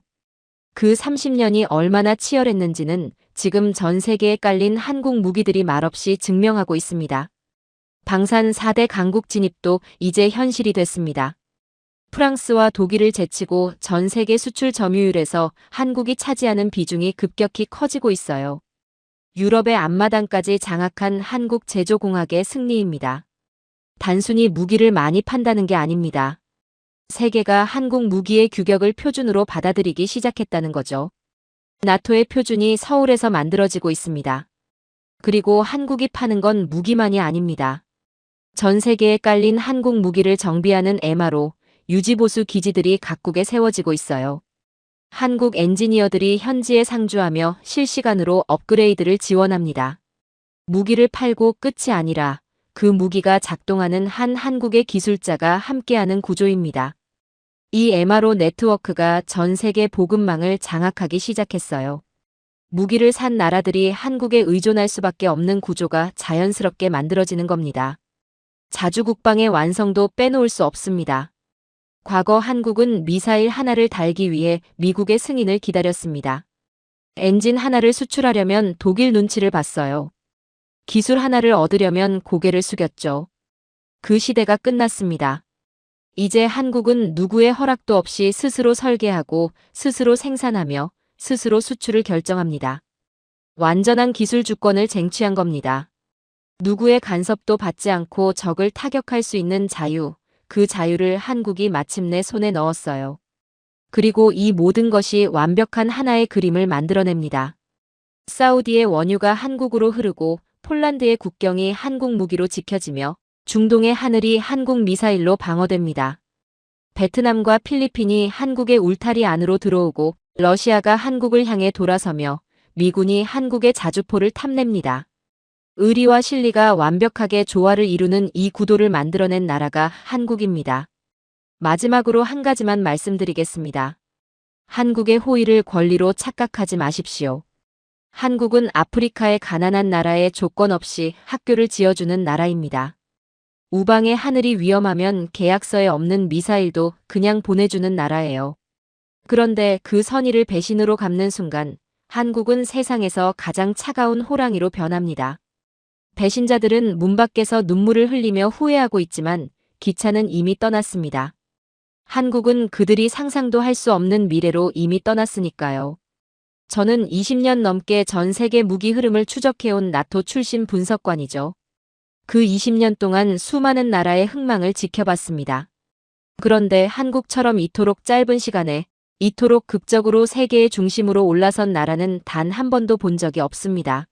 그 30년이 얼마나 치열했는지는 지금 전 세계에 깔린 한국 무기들이 말없이 증명하고 있습니다. 방산 4대 강국 진입도 이제 현실이 됐습니다. 프랑스와 독일을 제치고 전 세계 수출 점유율에서 한국이 차지하는 비중이 급격히 커지고 있어요. 유럽의 앞마당까지 장악한 한국 제조공학의 승리입니다. 단순히 무기를 많이 판다는 게 아닙니다. 세계가 한국 무기의 규격을 표준으로 받아들이기 시작했다는 거죠. 나토의 표준이 서울에서 만들어지고 있습니다. 그리고 한국이 파는 건 무기만이 아닙니다. 전 세계에 깔린 한국 무기를 정비하는 MRO, 유지보수 기지들이 각국에 세워지고 있어요. 한국 엔지니어들이 현지에 상주하며 실시간으로 업그레이드를 지원합니다. 무기를 팔고 끝이 아니라 그 무기가 작동하는 한 한국의 기술자가 함께하는 구조입니다. 이 MRO 네트워크가 전 세계 보급망을 장악하기 시작했어요. 무기를 산 나라들이 한국에 의존할 수밖에 없는 구조가 자연스럽게 만들어지는 겁니다. 자주국방의 완성도 빼놓을 수 없습니다. 과거 한국은 미사일 하나를 달기 위해 미국의 승인을 기다렸습니다. 엔진 하나를 수출하려면 독일 눈치를 봤어요. 기술 하나를 얻으려면 고개를 숙였죠. 그 시대가 끝났습니다. 이제 한국은 누구의 허락도 없이 스스로 설계하고 스스로 생산하며 스스로 수출을 결정합니다. 완전한 기술 주권을 쟁취한 겁니다. 누구의 간섭도 받지 않고 적을 타격할 수 있는 자유, 그 자유를 한국이 마침내 손에 넣었어요. 그리고 이 모든 것이 완벽한 하나의 그림을 만들어냅니다. 사우디의 원유가 한국으로 흐르고 폴란드의 국경이 한국 무기로 지켜지며 중동의 하늘이 한국 미사일로 방어됩니다. 베트남과 필리핀이 한국의 울타리 안으로 들어오고 러시아가 한국을 향해 돌아서며 미군이 한국의 자주포를 탐냅니다. 의리와 실리가 완벽하게 조화를 이루는 이 구도를 만들어낸 나라가 한국입니다. 마지막으로 한 가지만 말씀드리겠습니다. 한국의 호의를 권리로 착각하지 마십시오. 한국은 아프리카의 가난한 나라에 조건 없이 학교를 지어주는 나라입니다. 우방의 하늘이 위험하면 계약서에 없는 미사일도 그냥 보내주는 나라예요. 그런데 그 선의를 배신으로 갚는 순간 한국은 세상에서 가장 차가운 호랑이로 변합니다. 배신자들은 문 밖에서 눈물을 흘리며 후회하고 있지만 기차는 이미 떠났습니다. 한국은 그들이 상상도 할 수 없는 미래로 이미 떠났으니까요. 저는 20년 넘게 전 세계 무기 흐름을 추적해온 나토 출신 분석관이죠. 그 20년 동안 수많은 나라의 흥망을 지켜봤습니다. 그런데 한국처럼 이토록 짧은 시간에 이토록 극적으로 세계의 중심으로 올라선 나라는 단 한 번도 본 적이 없습니다.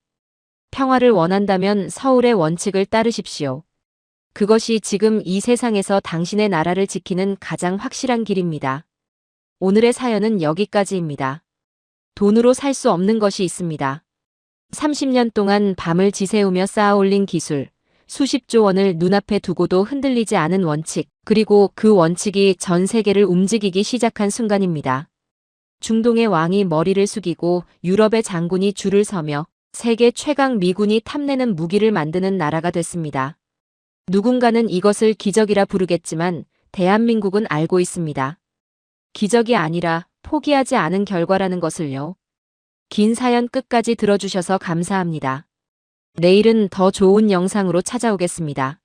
평화를 원한다면 서울의 원칙을 따르십시오. 그것이 지금 이 세상에서 당신의 나라를 지키는 가장 확실한 길입니다. 오늘의 사연은 여기까지입니다. 돈으로 살 수 없는 것이 있습니다. 30년 동안 밤을 지새우며 쌓아올린 기술, 수십조 원을 눈앞에 두고도 흔들리지 않은 원칙, 그리고 그 원칙이 전 세계를 움직이기 시작한 순간입니다. 중동의 왕이 머리를 숙이고 유럽의 장군이 줄을 서며 세계 최강 미군이 탐내는 무기를 만드는 나라가 됐습니다. 누군가는 이것을 기적이라 부르겠지만 대한민국은 알고 있습니다. 기적이 아니라 포기하지 않은 결과라는 것을요. 긴 사연 끝까지 들어주셔서 감사합니다. 내일은 더 좋은 영상으로 찾아오겠습니다.